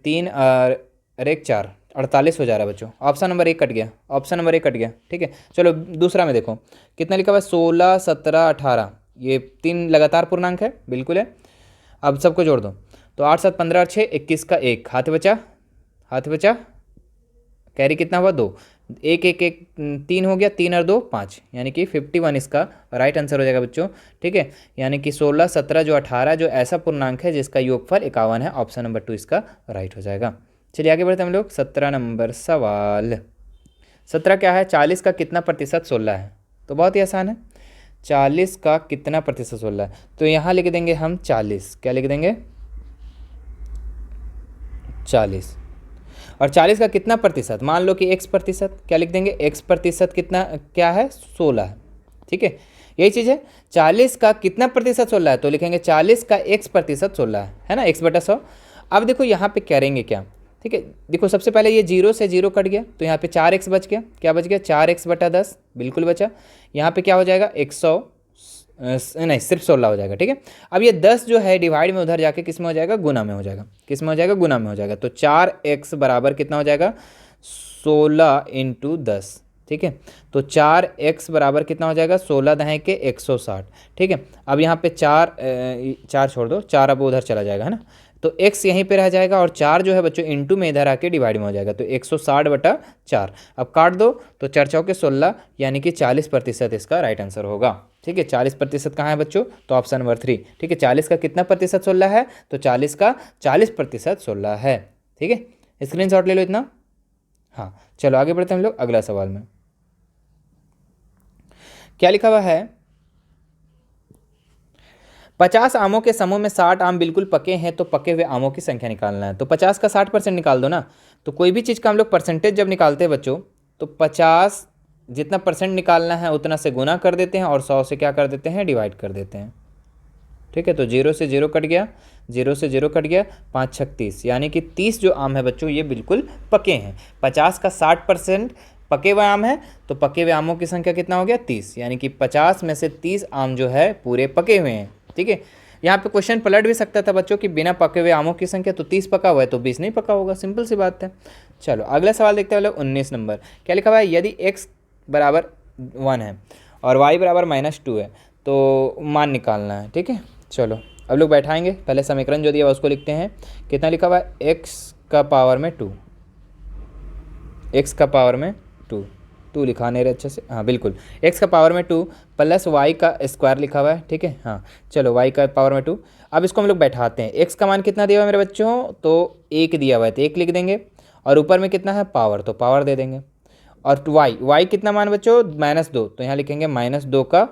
A: 3 और 1 4 48 हो जा रहा है बच्चों। ऑप्शन नंबर 1 कट गया, ऑप्शन नंबर 1 कट गया। ठीक है, चलो दूसरा में देखो कितना लिखा हुआ है, 16 17 18, ये 3 लगातार पूर्णांक है, बिल्कुल है। अब सबको जोड़ दो, तो 8 7 15 और 6 21 का 1 हाथ बचा, हाथ बचा, कैरी कितना हुआ 2, 1 1 1 3 हो गया, 3 और 2 5, यानी कि 51 इसका राइट आंसर हो जाएगा बच्चों। ठीक है, यानी कि 16 17 जो 18 जो ऐसा पूर्णांक है जिसका योगफल 51 है, ऑप्शन नंबर 2 इसका राइट हो जाएगा। चलिए आगे बढ़ते हैं हम लोग। 17 नंबर सवाल। 17 क्या है, 40 का कितना प्रतिशत 16 है। तो बहुत ही आसान है, 40 का कितना प्रतिशत 16 है, तो यहाँ लिख देंगे हम 40। क्या लिख देंगे, 40। और 40 का कितना प्रतिशत, मान लो कि x प्रतिशत, क्या लिख देंगे, x प्रतिशत कितना क्या है, 16 है। ठीक है, यही चीज़ है, 40 का कितना प्रतिशत 16 है, तो लिखेंगे 40 का x प्रतिशत 16 है ना, x बटा 100। अब देखो यहाँ पे करेंगे क्या, ठीक है, देखो सबसे पहले ये 0 से 0 कट गया, तो यहाँ पे 4x बच गया। क्या बच गया, 4x बटा 10, बिल्कुल बचा। यहाँ पे क्या हो जाएगा, 100 नहीं सिर्फ 16 हो जाएगा। ठीक है, अब ये 10 जो है डिवाइड में उधर जाके किस में हो जाएगा, गुना में हो जाएगा। किस में हो जाएगा, गुना में हो जाएगा। तो 4x बराबर कितना हो जाएगा, 16 इंटू 10। ठीक है, तो 4x बराबर कितना हो जाएगा, 16 दहें के 160। ठीक है, अब यहाँ पे 4 छोड़ दो, 4 अब उधर चला जाएगा, है ना। तो x यहीं पे रह जाएगा और 4 जो है बच्चों इंटू में इधर आके डिवाइड में हो जाएगा, तो 160/4। अब काट दो तो 4 चौके 16 यानी कि 40% इसका राइट आंसर होगा। ठीक है, 40% कहाँ है बच्चों, तो ऑप्शन नंबर 3। ठीक है, 40 का कितना प्रतिशत 16 है, तो 40 का 40% 16 है। ठीक है, स्क्रीनशॉट ले लो इतना। हाँ चलो आगे बढ़ते हैं हम लोग अगला सवाल में। क्या लिखा हुआ है, 50 आमों के समूह में 60 आम बिल्कुल पके हैं, तो पके हुए आमों की संख्या निकालना है। तो 50 का 60% निकाल दो ना। तो कोई भी चीज़ का हम लोग परसेंटेज जब निकालते हैं बच्चों, तो 50 जितना परसेंट निकालना है उतना से गुना कर देते हैं और 100 से क्या कर देते हैं, डिवाइड कर देते हैं। ठीक है, तो 0 से 0 कट गया, 0 से 0 कट गया, 5 छक 30, यानी कि 30 जो आम है बच्चों ये बिल्कुल पके हैं। 50 का 60% पके हुए आम है, तो पके हुए आमों की संख्या कितना हो गया, 30, यानी कि 50 में से 30 आम जो है पूरे पके हुए हैं। ठीक है, यहाँ पे क्वेश्चन पलट भी सकता था बच्चों कि बिना पके हुए आमों की संख्या, तो 30 पका हुआ है तो 20 नहीं पका होगा, सिंपल सी बात है। चलो अगला सवाल देखते हैं, 19 नंबर। क्या लिखा हुआ है, यदि x बराबर 1 है और y बराबर -2 है तो मान निकालना है। ठीक है, चलो अब लोग बैठाएंगे, पहले समीकरण जो दिया हुआ उसको लिखते हैं। कितना लिखा हुआ है, x का पावर में 2, x का पावर में 2 लिखा नहीं रहे अच्छे से, हाँ बिल्कुल, x का पावर में 2 प्लस y का स्क्वायर लिखा हुआ है। ठीक है, हाँ चलो y का पावर में 2। अब इसको हम लोग बैठाते हैं। x का मान कितना दिया हुआ है मेरे बच्चों, तो 1 दिया हुआ है तो 1 लिख देंगे, और ऊपर में कितना है पावर, तो पावर दे देंगे। और y कितना मान बच्चों, -2, तो यहाँ लिखेंगे -2 का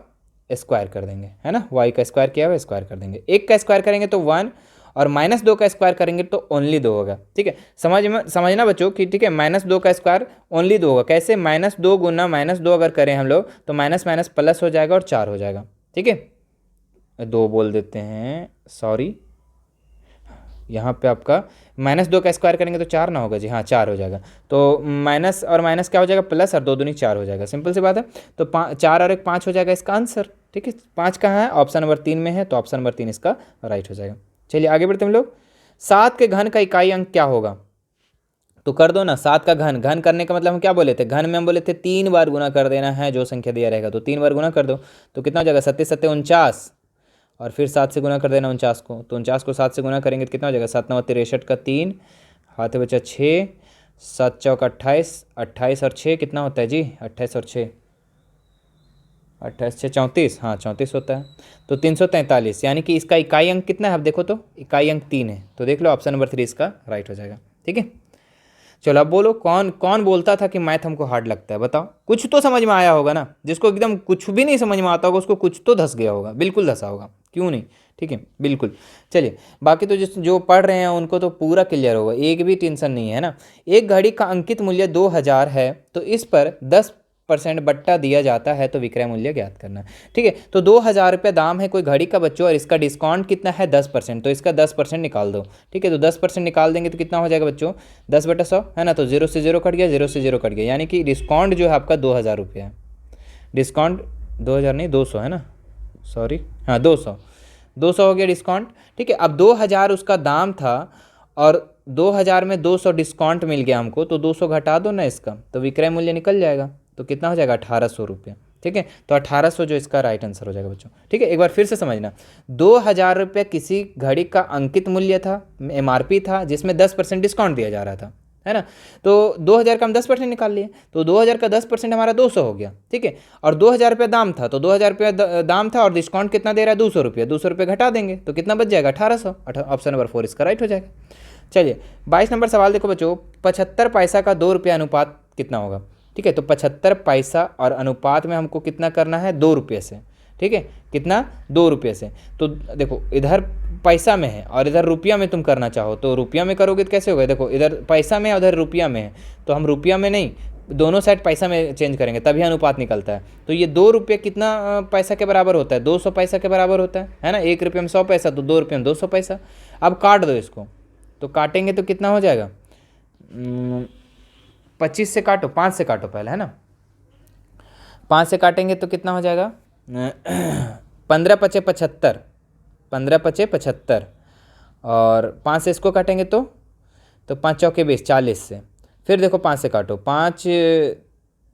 A: स्क्वायर कर देंगे, है ना, y का स्क्वायर किया हुआ स्क्वायर कर देंगे। 1 का स्क्वायर करेंगे तो 1, और -2 का स्क्वायर करेंगे तो ओनली 2 होगा। ठीक है, समझना बच्चों कि ठीक है, -2 का स्क्वायर ओनली 2 होगा। कैसे, -2 गुना -2 अगर करें हम लोग तो माइनस माइनस प्लस हो जाएगा और 4 हो जाएगा। ठीक है, 2 बोल देते हैं, सॉरी, यहाँ पे आपका -2 का स्क्वायर करेंगे तो 4 ना होगा जी, हाँ 4 हो जाएगा। तो माइनस और माइनस क्या हो जाएगा, प्लस, और 2 दूनी 4 हो जाएगा, सिंपल सी बात है। तो 4 और 1 5 हो जाएगा इसका आंसर। ठीक है, 5 कहाँ है, ऑप्शन नंबर 3 में है, तो ऑप्शन नंबर 3 इसका राइट हो जाएगा। चलिए आगे बढ़ते हम लोग। 7 के घन का इकाई अंक क्या होगा, तो कर दो ना। 7 का घन करने का मतलब हम क्या बोले थे, घन में हम बोले थे 3 बार गुना कर देना है, जो संख्या दिया रहेगा तो 3 बार गुना कर दो, तो कितना हो जाएगा, 7 7 49, और फिर 7 से गुना कर देना 49 को, तो 49 को 7 से गुना करेंगे तो कितना हो जाएगा, 7 9 63 का 3, हाथ में बचा 6, 7 चौक 28, 28 और 6 कितना होता है जी, 28 और 6, 28 6 34, हाँ 34 होता है, तो 343, यानी कि इसका इकाई अंक कितना है, अब देखो तो इकाई अंक 3 है, तो देख लो ऑप्शन नंबर 3 इसका राइट हो जाएगा। ठीक है, चलो अब बोलो, कौन कौन बोलता था कि मैथ हमको हार्ड लगता है, बताओ, कुछ तो समझ में आया होगा ना। जिसको एकदम कुछ भी नहीं समझ में आता होगा उसको कुछ तो धस गया होगा, बिल्कुल धसा होगा, क्यों नहीं। ठीक है, बिल्कुल। चलिए बाकी तो जो पढ़ रहे हैं उनको तो पूरा क्लियर होगा, एक भी टेंशन नहीं है ना। एक घड़ी का अंकित मूल्य 2000 है, तो इस पर 10% बट्टा दिया जाता है, तो विक्रय मूल्य ज्ञात करना। ठीक है, तो 2000 रुपये दाम है कोई घड़ी का बच्चों, और इसका डिस्काउंट कितना है 10%, तो इसका 10% निकाल दो। ठीक है, तो 10% निकाल देंगे तो कितना हो जाएगा बच्चों, 10/100 है ना, तो 0 से 0 कट गया, 0 से 0 कट गया, यानी कि डिस्काउंट जो है आपका 2000 रुपये है। डिस्काउंट 2000 नहीं 200 है ना, सॉरी, हाँ 200 हो गया डिस्काउंट। ठीक है, अब 2000 उसका दाम था और 2000 में 200 डिस्काउंट मिल गया हमको, तो 200 घटा दो ना इसका, तो विक्रय मूल्य निकल जाएगा, तो कितना हो जाएगा 1800 रुपये। ठीक है, तो 1800 जो इसका राइट आंसर हो जाएगा बच्चों। ठीक है, एक बार फिर से समझना, 2000 रुपये किसी घड़ी का अंकित मूल्य था, MRP था, जिसमें 10% डिस्काउंट दिया जा रहा था, है ना, तो 2000 का हम 10% निकाल लिए, तो 2000 का 10% हमारा 200 हो गया। ठीक है, और 2000 रुपये दाम था, तो 2000 रुपये दाम था और डिस्काउंट कितना दे रहा है, 200 रुपये, 200 रुपये घटा देंगे तो कितना बच जाएगा, 1800, ऑप्शन नंबर 4 इसका राइट हो जाएगा। चलिए 22 नंबर सवाल देखो बच्चों, 75 पैसा का 2 रुपये अनुपात कितना होगा। ठीक है, तो 75 पैसा और अनुपात में हमको कितना करना है, 2 रुपये से। ठीक है, कितना, 2 रुपये से, तो देखो इधर पैसा में है और इधर रुपया में तुम करना चाहो तो रुपया में करोगे तो कैसे होगा, देखो इधर पैसा में उधर रुपया में है, तो हम रुपया में नहीं, दोनों साइड पैसा में चेंज करेंगे तभी अनुपात निकलता है। तो ये 2 रुपये कितना पैसा के बराबर होता है, 200 पैसा के बराबर होता है ना, 1 रुपये में 100 पैसा, तो 2 रुपये में 200 पैसा। अब काट दो इसको, तो काटेंगे तो कितना हो जाएगा, 25 से काटो, 5 से काटो पहले, है ना, 5 से काटेंगे तो कितना हो जाएगा, 15 पचे 75, 15 पचे 75, और 5 से इसको काटेंगे तो 5 चौके 20, 40 से, फिर देखो 5 से काटो, 5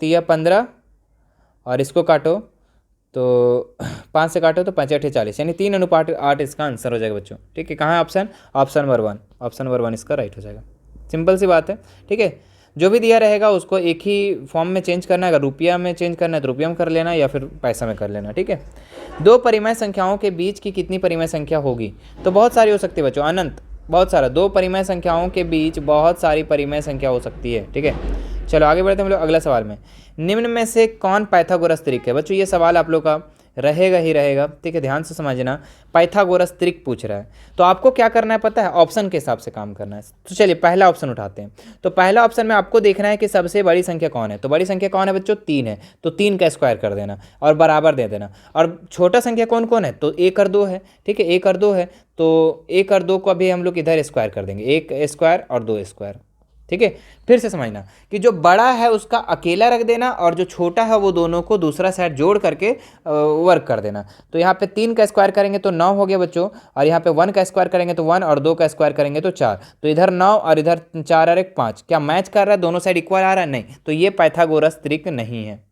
A: तिया 15, और इसको काटो तो 5 से काटो तो 5×8 = 40, यानी 3:8 इसका आंसर हो जाएगा बच्चों। ठीक है, कहाँ है option? Option number 1, option number 1 इसका राइट हो जाएगा। सिंपल सी बात है। ठीक है, जो भी दिया रहेगा उसको एक ही फॉर्म में चेंज करना है। अगर रुपया में चेंज करना है तो रुपया में कर लेना या फिर पैसा में कर लेना। ठीक है, दो परिमेय संख्याओं के बीच की कितनी परिमेय संख्या होगी? तो बहुत सारी हो सकती है बच्चों, अनंत, बहुत सारा। दो परिमेय संख्याओं के बीच बहुत सारी परिमेय संख्या हो सकती है। ठीक है, चलो आगे बढ़ते हैं हम लोग अगला सवाल में। निम्न में से कौन पाइथागोरस त्रिक है? बच्चों ये सवाल आप लोग का रहेगा ही रहेगा। ठीक है, ध्यान से समझना, पाइथागोरस त्रिक पूछ रहा है तो आपको क्या करना है पता है? ऑप्शन के हिसाब से काम करना है। तो चलिए पहला ऑप्शन उठाते हैं। तो पहला ऑप्शन में आपको देखना है कि सबसे बड़ी संख्या कौन है। तो बड़ी संख्या कौन है बच्चों? 3 है, तो 3 का स्क्वायर कर देना और बराबर दे देना। और छोटा संख्या कौन कौन है? तो 1 और 2 है। ठीक है, 1 और 2 है, तो 1 और 2 को अभी हम लोग इधर स्क्वायर कर देंगे, 1 स्क्वायर और 2 स्क्वायर। ठीक है, फिर से समझना कि जो बड़ा है उसका अकेला रख देना और जो छोटा है वो दोनों को दूसरा साइड जोड़ करके वर्क कर देना। तो यहाँ पे 3 का स्क्वायर करेंगे तो 9 हो गया बच्चों, और यहाँ पे 1 का स्क्वायर करेंगे तो 1 और 2 का स्क्वायर करेंगे तो 4। तो इधर 9 और इधर 4 और 1 5। क्या मैच कर रहा है? दोनों साइड इक्वल आ रहा है? नहीं, तो ये पाइथागोरस त्रिक नहीं है।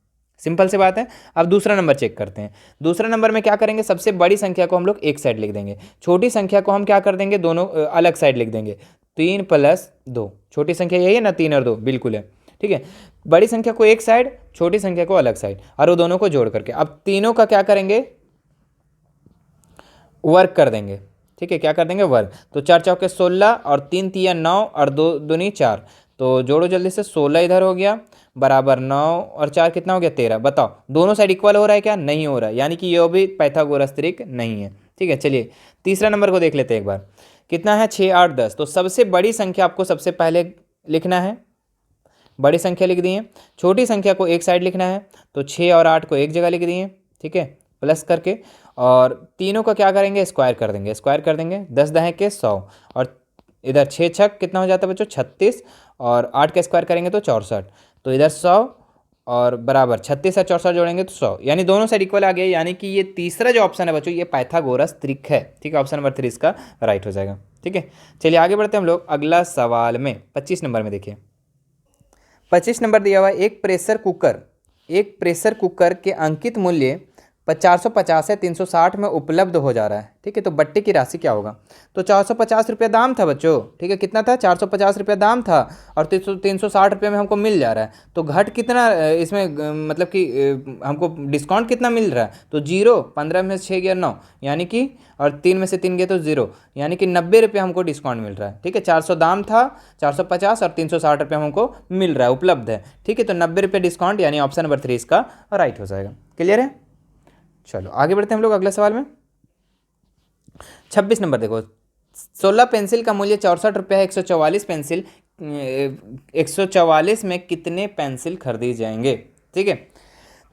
A: सिंपल सी बात है। अब दूसरा नंबर चेक करते हैं। दूसरा नंबर में क्या करेंगे? सबसे बड़ी संख्या को हम लोग एक साइड लिख देंगे, छोटी संख्या को हम क्या कर देंगे? दोनों अलग साइड लिख देंगे। 3 + 2, छोटी संख्या यही है ना, 3 और 2 बिल्कुल है। ठीक है, बड़ी संख्या को एक साइड, छोटी संख्या को अलग साइड, और वो दोनों को जोड़ करके अब तीनों का क्या करेंगे? वर्क कर देंगे। ठीक है, क्या कर देंगे? वर्क। तो 4 चौके 16 और 3 तिया 9 और 2 दूनी 4। तो जोड़ो जल्दी से, 16 इधर हो गया बराबर 9 और 4 कितना हो गया? 13। बताओ दोनों साइड इक्वल हो रहा है क्या? नहीं हो रहा है, यानी कि ये भी पाइथागोरस त्रिक नहीं है। ठीक है, चलिए तीसरा नंबर को देख लेते हैं एक बार। कितना है? 6, 8, 10। तो सबसे बड़ी संख्या आपको सबसे पहले लिखना है, बड़ी संख्या लिख दिए। छोटी संख्या को एक साइड लिखना है, तो 6 और 8 को एक जगह लिख दिए। ठीक है, प्लस करके, और तीनों का क्या करेंगे? स्क्वायर कर देंगे। स्क्वायर कर देंगे 10 दहे के 100, और इधर 6 छक कितना हो जाता है बच्चों? 36, और 8 का स्क्वायर करेंगे तो 64। तो इधर 100 और बराबर 36 और 64 जोड़ेंगे तो 100, यानी दोनों साइड इक्वल आ गया। यानी कि ये तीसरा जो ऑप्शन है बच्चों, ये पाइथागोरस त्रिक है। ठीक है, ऑप्शन नंबर 3 इसका राइट हो जाएगा। ठीक है, चलिए आगे बढ़ते हैं हम लोग अगला सवाल में। 25 नंबर में देखिए, 25 नंबर दिया हुआ है, एक प्रेशर कुकर के अंकित मूल्य 450 से 360 में उपलब्ध हो जा रहा है। ठीक है, तो बट्टे की राशि क्या होगा? तो 450 रुपये दाम था बच्चों। ठीक है, कितना था? 450 रुपये दाम था, और 360 रुपये में हमको मिल जा रहा है। तो घट कितना इसमें मतलब कि हमको डिस्काउंट कितना मिल रहा है? तो 0, 15 में से 6 गया 9, यानी कि, और 3 में से 3 गए तो 0, यानी कि 90 रुपये हमको डिस्काउंट मिल रहा है। ठीक है, 400 दाम था, 450 और 360 रुपये हमको मिल रहा है, उपलब्ध है। ठीक है, तो 90 रुपये डिस्काउंट, यानी ऑप्शन नंबर 3 इसका राइट हो जाएगा। क्लियर है? चलो आगे बढ़ते हैं हम लोग अगले सवाल में। 26 नंबर देखो, 16 पेंसिल का मूल्य 64 रुपये है। 144 में कितने पेंसिल खरीदी जाएंगे? ठीक है,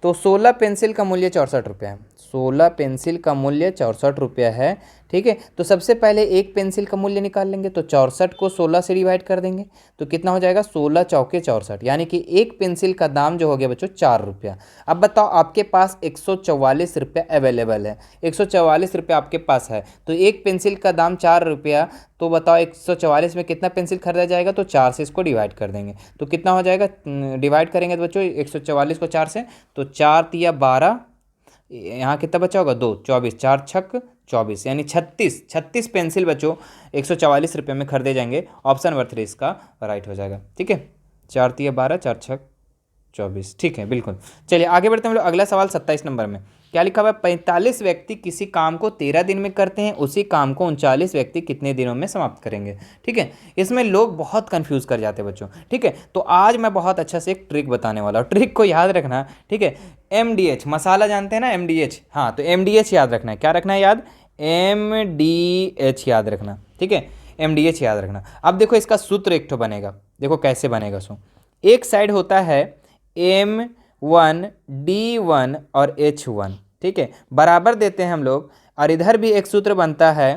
A: तो 16 पेंसिल का मूल्य 64 रुपये है। 16 पेंसिल का मूल्य 64 रुपये है। ठीक है, तो सबसे पहले एक पेंसिल का मूल्य निकाल लेंगे, तो 64 को 16 से डिवाइड कर देंगे, तो कितना हो जाएगा? 16 चौके 64, यानी कि एक पेंसिल का दाम जो हो गया बच्चों 4 रुपया। अब बताओ आपके पास 144 रुपये अवेलेबल है, 144 रुपये आपके पास है, तो एक पेंसिल का दाम 4 रुपया। तो बताओ 144 में कितना पेंसिल खरीदा जाएगा? तो 4 से इसको डिवाइड कर देंगे, तो कितना हो जाएगा? डिवाइड करेंगे तो बच्चों 144 को 4 से, तो 4 तिया 12, यहाँ कितना बचा होगा? 2, 24, 4 छक 24, यानी 36 पेंसिल बच्चों 144 रुपये में खरीदे जाएंगे। ऑप्शन नंबर 3 इसका राइट हो जाएगा। ठीक है, 4 तिया 12, 4 छक 24। ठीक है, बिल्कुल। चलिए आगे बढ़ते हैं हम लोग अगला सवाल 27 नंबर में। क्या लिखा हुआ है? 45 व्यक्ति किसी काम को 13 दिन में करते हैं, उसी काम को 39 व्यक्ति कितने दिनों में समाप्त करेंगे? ठीक है, इसमें लोग बहुत कंफ्यूज कर जाते हैं बच्चों। ठीक है, तो आज मैं बहुत अच्छा से एक ट्रिक बताने वाला हूँ। ट्रिक को याद रखना। ठीक है, MDH मसाला जानते हैं ना, MDH, हाँ, तो MDH याद रखना है। क्या रखना है याद? MDH याद रखना। ठीक है, MDH याद रखना। अब देखो इसका सूत्र एक तो बनेगा, देखो कैसे बनेगा। सो एक साइड होता है M1 D1 और H1। ठीक है, बराबर देते हैं हम लोग, और इधर भी एक सूत्र बनता है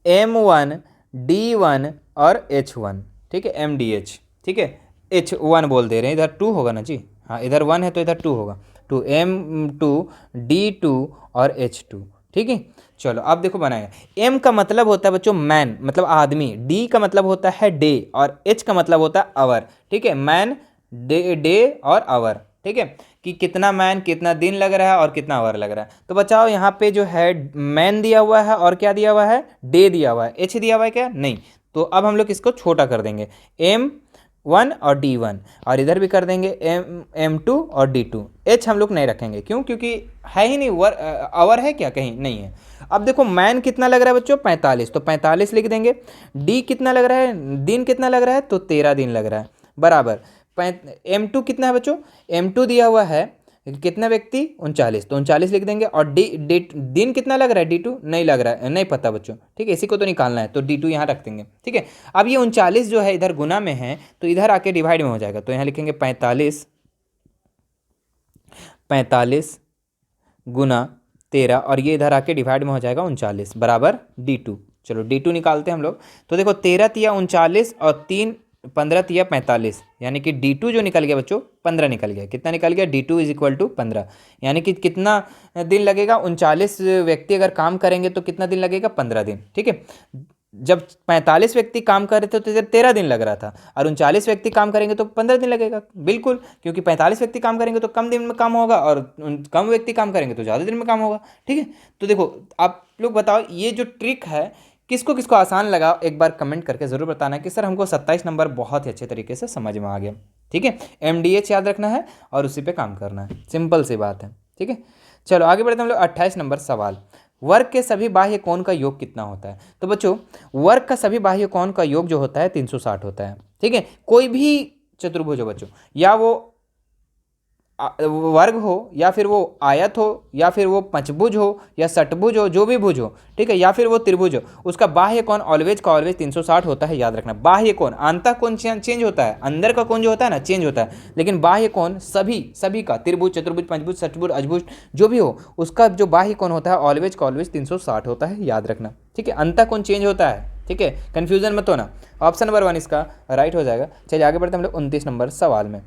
A: M1 D1 और H1। ठीक है, MDH। ठीक है, H1 बोल दे रहे हैं, इधर 2 होगा ना जी, हाँ, इधर 1 है तो इधर 2 होगा, 2 M2 D2 और H2। ठीक है, चलो अब देखो बनाएगा। M का मतलब होता है बच्चों मैन, मतलब आदमी। D का मतलब होता है डे, और H का मतलब होता है आवर। ठीक है, मैन, डे और आवर। ठीक है, कि कितना मैन, कितना दिन लग रहा है और कितना आवर लग रहा है। तो बचाओ यहाँ पे जो है मैन दिया हुआ है और क्या दिया हुआ है, डे दिया हुआ है। एच दिया हुआ है क्या, नहीं। तो अब हम लोग इसको छोटा कर देंगे, M1 और D1, और इधर भी कर देंगे M2 और D2। एच हम लोग नहीं रखेंगे, क्यों, क्योंकि है ही नहीं, आवर है क्या, कहीं नहीं है। अब देखो मैन कितना लग रहा है बच्चों, 45, तो 45 लिख देंगे। डी कितना लग रहा है, दिन कितना लग रहा है, तो 13 दिन लग रहा है, बराबर। M2 कितना है बच्चों, M2 दिया हुआ है कितना व्यक्ति, 39, तो 39 लिख देंगे। और दिन कितना लग रहा है, D2 नहीं लग रहा है, नहीं पता बच्चों, ठीक है, इसी को तो निकालना है, तो D2 यहाँ रख देंगे, ठीक है। अब ये 39 जो है इधर गुना में है, तो इधर आके डिवाइड में हो जाएगा, तो यहाँ लिखेंगे 45 गुना 13, और ये इधर आके डिवाइड में हो जाएगा 39 बराबर D2। चलो D2 निकालते हैं हम लोग। तो देखो 13 तिया 39 और 3 15 तिया 45, यानी कि D2 जो निकल गया बच्चों 15 निकल गया। कितना निकल गया, D2 इज इक्वल टू 15, यानी कि कितना दिन लगेगा, 39 व्यक्ति अगर काम करेंगे तो कितना दिन लगेगा, 15 दिन, ठीक है। जब 45 व्यक्ति काम कर रहे थे तो इधर 13 दिन लग रहा था, और 39 व्यक्ति काम करेंगे तो 15 दिन लगेगा, बिल्कुल, क्योंकि 45 व्यक्ति काम करेंगे तो कम दिन में काम होगा, और कम व्यक्ति काम करेंगे तो ज़्यादा दिन में काम होगा, ठीक है। तो देखो आप लोग बताओ, ये जो ट्रिक है किसको किसको आसान लगा, एक बार कमेंट करके ज़रूर बताना कि सर हमको 27 नंबर बहुत ही अच्छे तरीके से समझ में आ गया, ठीक है। MDH याद रखना है और उसी पे काम करना है, सिंपल सी बात है, ठीक है। चलो आगे बढ़ते हैं हम लोग। 28 नंबर सवाल, वर्ग के सभी बाह्य कोण का योग कितना होता है। तो बच्चों वर्ग का सभी बाह्य कोण का योग जो होता है 360 होता है, ठीक है। कोई भी चतुर्भुज हो बच्चों, या वो वर्ग हो, या फिर वो आयत हो, या फिर वो पंचभुज हो, या षटभुज हो, जो भी भुज हो, ठीक है, या फिर वो त्रिभुज हो, उसका बाह्य कोण ऑलवेज का ऑलवेज 360 होता है, याद रखना। बाह्य कोण, आंतः कोण चेंज होता है, अंदर का कोण जो होता है ना चेंज होता है, लेकिन बाह्य कोण सभी का, त्रिभुज, चतुर्भुज, पंचभुज, षटभुज, अष्टभुज, जो भी हो, उसका जो बाह्य कोण होता है ऑलवेज का ऑलवेज 360 होता है, याद रखना, ठीक है। अंतः कोण चेंज होता है, ठीक है, कन्फ्यूजन मत होना। ऑप्शन नंबर 1 इसका राइट हो जाएगा। चलिए आगे बढ़ते हैं हम लोग 29 नंबर सवाल में।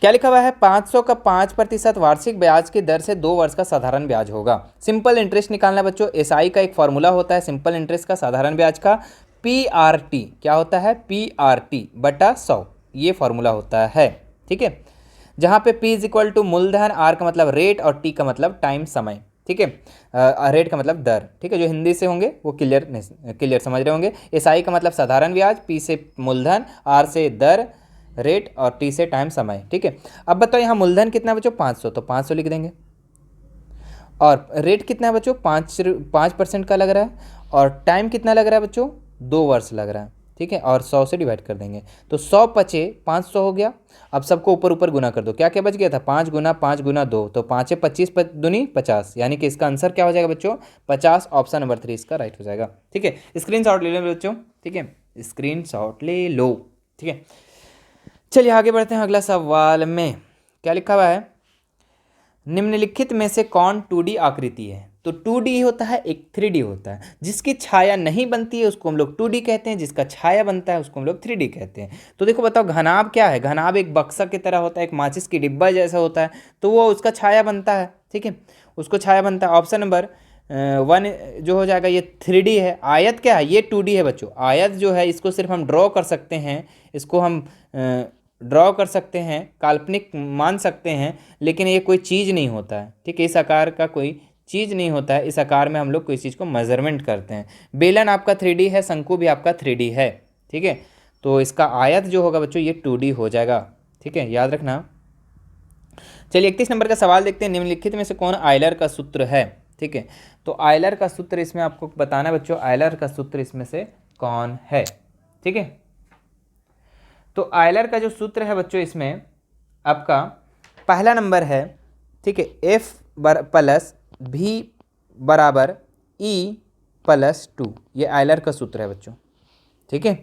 A: क्या लिखा हुआ है, 500 का 5% वार्षिक ब्याज की दर से 2 वर्ष का साधारण ब्याज होगा। सिंपल इंटरेस्ट निकालना है बच्चों। एसआई का एक फॉर्मूला होता है सिंपल इंटरेस्ट का, साधारण ब्याज का, PRT, क्या होता है, PRT बटा 100, ये फॉर्मूला होता है, ठीक है। जहाँ पे P इज इक्वल टू मूलधन, R का मतलब रेट और T का मतलब टाइम, समय, ठीक है। रेट का मतलब दर, ठीक है, जो हिंदी से होंगे वो क्लियर समझ रहे होंगे। एसआई का मतलब साधारण ब्याज, P से मूलधन, R से दर, रेट, और T से टाइम, समय, ठीक है। अब बताओ यहाँ मूलधन कितना है बच्चों, 500, तो 500 लिख देंगे। और रेट कितना है बच्चों, 5% का लग रहा है, और टाइम कितना लग रहा है बच्चों, 2 वर्ष लग रहा है, ठीक है। और 100 से डिवाइड कर देंगे, तो 100 पचे 500 हो गया। अब सबको ऊपर ऊपर गुना कर दो, क्या क्या बच गया था, 5 गुना 5 गुना 2, तो 5 25 दूनी 50, यानी कि इसका आंसर क्या हो जाएगा बच्चों, 50। ऑप्शन नंबर 3 इसका राइट हो जाएगा, ठीक है। स्क्रीनशॉट ले लो बच्चों, ठीक है, स्क्रीनशॉट ले लो, ठीक है। चलिए आगे बढ़ते हैं अगला सवाल में। क्या लिखा हुआ है, निम्नलिखित में से कौन 2D आकृति है। तो 2D होता है, एक 3D होता है। जिसकी छाया नहीं बनती है उसको हम लोग 2D कहते हैं, जिसका छाया बनता है उसको हम लोग 3D कहते हैं। तो देखो बताओ घनाभ क्या है, घनाभ एक बक्सा की तरह होता है, एक माचिस की डिब्बा जैसा होता है, तो वो उसका छाया बनता है, ठीक है, उसको छाया बनता है। ऑप्शन नंबर 1 जो हो जाएगा ये 3D है। आयत क्या है, ये 2D है बच्चों। आयत जो है इसको सिर्फ हम ड्रॉ कर सकते हैं, इसको हम ड्रॉ कर सकते हैं, काल्पनिक मान सकते हैं, लेकिन ये कोई चीज़ नहीं होता है, ठीक है, इस आकार का कोई चीज़ नहीं होता है। इस आकार में हम लोग कोई चीज़ को मेजरमेंट करते हैं। बेलन आपका 3D है, शंकु भी आपका 3D है, ठीक है। तो इसका आयत जो होगा बच्चों ये 2D हो जाएगा, ठीक है, याद रखना। चलिए 31 नंबर का सवाल देखते हैं। निम्नलिखित में से कौन आयलर का सूत्र है, ठीक है। तो आयलर का सूत्र इसमें आपको बताना बच्चों, आयलर का सूत्र इसमें से कौन है, ठीक है। तो आयलर का जो सूत्र है बच्चों इसमें आपका पहला नंबर है, ठीक है, F प्लस V बराबर E प्लस 2, ये आयलर का सूत्र है बच्चों, ठीक है।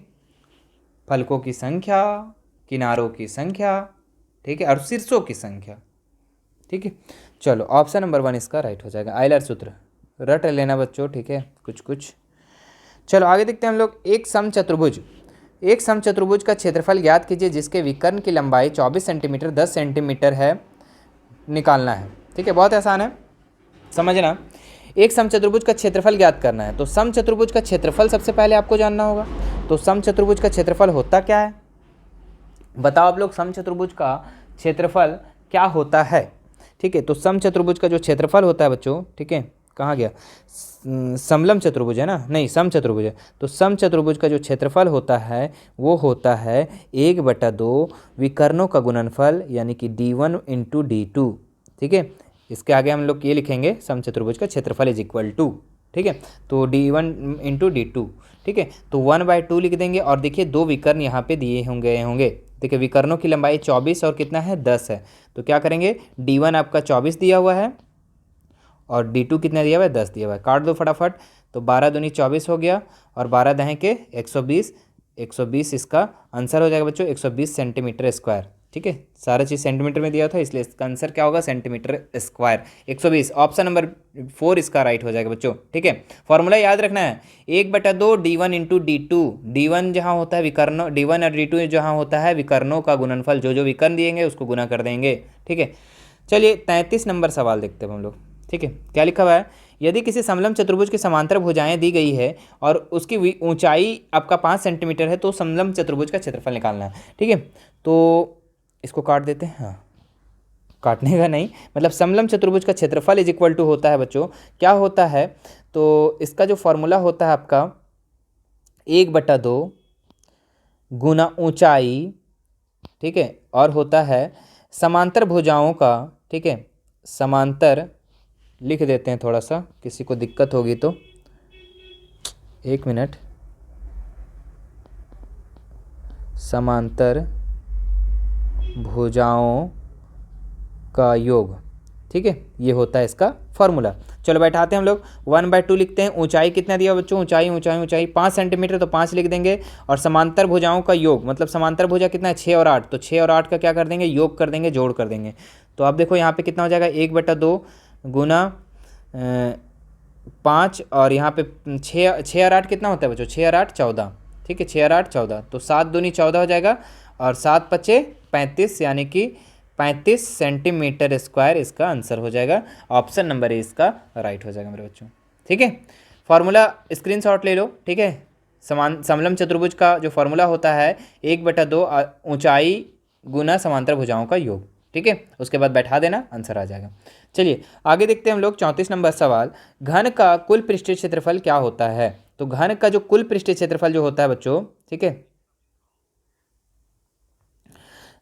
A: फलकों की संख्या, किनारों की संख्या, ठीक है, और शीर्षों की संख्या, ठीक है। चलो ऑप्शन नंबर 1 इसका राइट हो जाएगा, आयलर सूत्र रट लेना बच्चों, ठीक है, कुछ। चलो आगे देखते हैं हम लोग। एक समचतुर्भुज का क्षेत्रफल ज्ञात कीजिए जिसके विकर्ण की लंबाई 24 सेंटीमीटर 10 सेंटीमीटर है, निकालना है, ठीक है, बहुत आसान है समझना। एक समचतुर्भुज का क्षेत्रफल ज्ञात करना है, तो समचतुर्भुज का क्षेत्रफल सबसे पहले आपको जानना होगा। तो समचतुर्भुज का क्षेत्रफल होता क्या है, बताओ आप लोग। समचतुर्भुज का क्षेत्रफल क्या होता है। ठीक है, तो समचतुर्भुज का जो क्षेत्रफल होता है बच्चों, ठीक है, कहाँ गया, समलम चतुर्भुज है ना, नहीं समचतुर्भुज है, तो समचतुर्भुज का जो क्षेत्रफल होता है वो होता है 1/2 विकर्णों का गुणनफल यानी कि d1 इंटू d2। ठीक है, इसके आगे हम लोग ये लिखेंगे समचतुर्भुज का क्षेत्रफल इज इक्वल टू, ठीक है, तो d1 इंटू d2। ठीक है, तो 1/2 लिख देंगे और देखिए दो विकर्ण यहाँ पे दिए होंगे। देखिए विकर्णों की लंबाई 24 और कितना है 10 है, तो क्या करेंगे, d1 आपका 24 दिया हुआ है और d2 कितना दिया हुआ है 10 दिया हुआ है, काट दो फटाफट, तो 12 दूनी 24 हो गया और 12 दहें के 120 इसका आंसर हो जाएगा बच्चों 120 सेंटीमीटर स्क्वायर। ठीक है, सारा चीज़ सेंटीमीटर में दिया था इसलिए इसका आंसर क्या होगा सेंटीमीटर स्क्वायर 120। ऑप्शन नंबर 4 इसका राइट हो जाएगा बच्चों। ठीक है, फॉर्मूला याद रखना है 1/2 d1 इंटू d2। d1 जहाँ होता है विकर्णों, d1 और d2 जहाँ होता है विकर्णों का गुणनफल, जो जो विकर्ण दिएंगे उसको गुना कर देंगे। ठीक है, चलिए 33 नंबर सवाल देखते हैं हम लोग। ठीक है, क्या लिखा हुआ है, यदि किसी समलम चतुर्भुज की समांतर भुजाएं दी गई है और उसकी ऊंचाई आपका 5 सेंटीमीटर है तो समलम चतुर्भुज का क्षेत्रफल निकालना है। ठीक है, तो इसको काट देते हैं, हाँ काटने का नहीं, मतलब समलम चतुर्भुज का क्षेत्रफल इज इक्वल टू होता है बच्चों, क्या होता है, तो इसका जो फॉर्मूला होता है आपका 1/2 गुना ऊंचाई, ठीक है, और होता है समांतर भुजाओं का, ठीक है, समांतर लिख देते हैं, थोड़ा सा किसी को दिक्कत होगी तो 1 मिनट, समांतर भुजाओं का योग। ठीक है, ये होता है इसका फॉर्मूला। चलो बैठाते हैं हम लोग, 1/2 लिखते हैं, ऊंचाई कितना दिया बच्चों, ऊंचाई 5 सेंटीमीटर तो 5 लिख देंगे, और समांतर भुजाओं का योग, मतलब समांतर भुजा कितना है 6 और 8, तो 6 और 8 का क्या कर देंगे, योग कर देंगे, जोड़ कर देंगे। तो आप देखो यहाँ पे कितना हो जाएगा 1/2 गुना 5 और यहाँ पे 6 और 8 कितना होता है बच्चों, 6 और 8 14। ठीक है, 6 और 8 14, तो 7 दूनी 14 हो जाएगा और 7 पचे 35, यानी कि 35 सेंटीमीटर स्क्वायर इसका आंसर हो जाएगा। ऑप्शन नंबर ए इसका राइट हो जाएगा मेरे बच्चों। ठीक है, फार्मूला स्क्रीनशॉट ले लो। ठीक है, समलम चतुर्भुज का जो फार्मूला होता है 1/2 ऊंचाई गुना समांतर भुजाओं का योग। ठीक है, उसके बाद बैठा देना, आंसर आ जाएगा। चलिए आगे देखते हैं हम लोग 34 नंबर सवाल, घन का कुल पृष्ठीय क्षेत्रफल क्या होता है। तो घन का जो कुल पृष्ठीय क्षेत्रफल जो होता है बच्चों, ठीक है,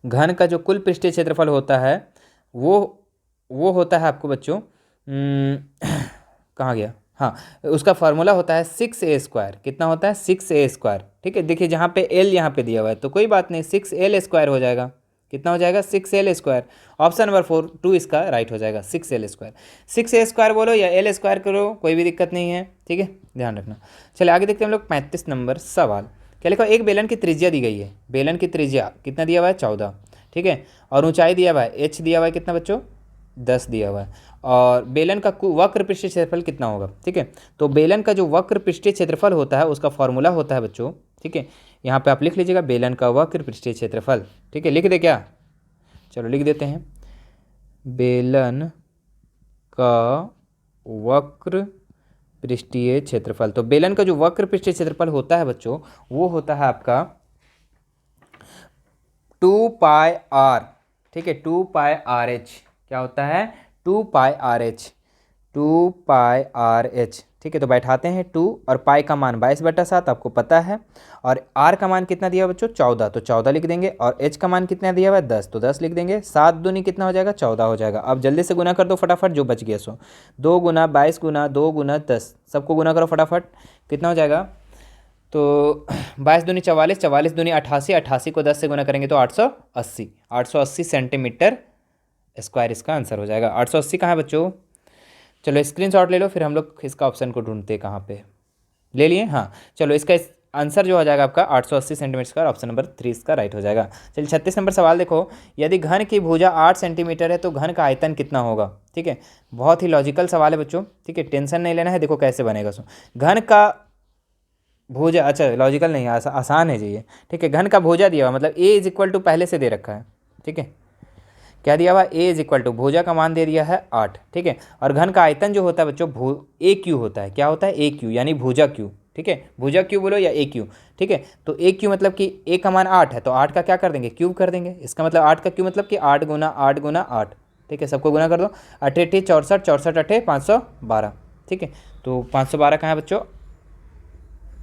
A: घन का जो कुल पृष्ठीय क्षेत्रफल होता है वो होता है आपको बच्चों कहाँ गया, हाँ, उसका फार्मूला होता है 6a²। कितना होता है 6a²। ठीक है, देखिए जहाँ पे l यहाँ पे दिया हुआ है तो कोई बात नहीं, 6l² हो जाएगा। कितना हो जाएगा 6l²। ऑप्शन नंबर 2 इसका राइट हो जाएगा 6l²। 6a² बोलो या l² करो, कोई भी दिक्कत नहीं है। ठीक है, ध्यान रखना। चलिए आगे देखते हैं हम लोग 35 नंबर सवाल। क्या लिखा, एक बेलन की त्रिज्या दी गई है, बेलन की त्रिज्या कितना दिया हुआ है 14। ठीक है, और ऊंचाई दिया हुआ है h दिया हुआ है कितना बच्चों 10 दिया हुआ है, और बेलन का वक्र पृष्ठीय क्षेत्रफल कितना होगा। ठीक है, तो बेलन का जो वक्र पृष्ठीय क्षेत्रफल होता है उसका फॉर्मूला होता है बच्चों, ठीक है, यहाँ पे आप लिख लीजिएगा बेलन का वक्र पृष्ठीय क्षेत्रफल। ठीक है, लिख दे क्या, चलो लिख देते हैं, बेलन का वक्र पृष्ठीय क्षेत्रफल। तो बेलन का जो वक्र पृष्ठीय क्षेत्रफल होता है बच्चों वो होता है आपका 2πr। ठीक है, 2πrh क्या होता है 2πrh। ठीक है, तो बैठाते हैं 2 और पाई का मान 22/7 आपको पता है, और r का मान कितना दिया बच्चों 14, तो 14 लिख देंगे, और h का मान कितना दिया हुआ है 10, तो 10 लिख देंगे। 7 दूनी कितना हो जाएगा 14 हो जाएगा। अब जल्दी से गुना कर दो फटाफट, जो बच गया सो 2 गुना 22 गुना 2 गुना 10, सबको गुना करो फटाफट, कितना हो जाएगा, तो 22 दूनी 44, 44 दूनी 88, 88 को 10 से गुना करेंगे तो 880 सेंटीमीटर स्क्वायर इसका आंसर हो जाएगा। 880 कहाँ है बच्चों, चलो स्क्रीनशॉट ले लो, फिर हम लोग इसका ऑप्शन को ढूंढते हैं कहाँ पे, ले लिए, हाँ चलो इसका आंसर जो हो जाएगा आपका 880 सेंटीमीटर स्क्वायर, ऑप्शन नंबर 3 इसका राइट हो जाएगा। चलिए 36 नंबर सवाल देखो, यदि घन की भुजा 8 सेंटीमीटर है तो घन का आयतन कितना होगा। ठीक है, बहुत ही लॉजिकल सवाल है बच्चों। ठीक है, टेंशन नहीं लेना है, देखो कैसे बनेगा सो, घन का भुजा, अच्छा लॉजिकल नहीं है, आसान है जी ये। ठीक है, घन का भुजा दिया हुआ, मतलब a = पहले से दे रखा है। ठीक है, क्या दिया हुआ a = भुजा का मान दे दिया है 8। ठीक है, और घन का आयतन जो होता है बच्चों AQ होता है, क्या होता है AQ यानी भुजा Q। ठीक है, भुजा क्यू बोलो या ए क्यू, ठीक है। तो ए क्यू मतलब कि ए का मान 8 है, तो 8 का क्या कर देंगे, क्यूब कर देंगे। इसका मतलब 8 का क्यू मतलब कि 8 गुना 8 गुना 8, ठीक है। सबको गुना कर दो, 8 8 64, 64 8 512, ठीक है। तो 512 कहाँ है बच्चों,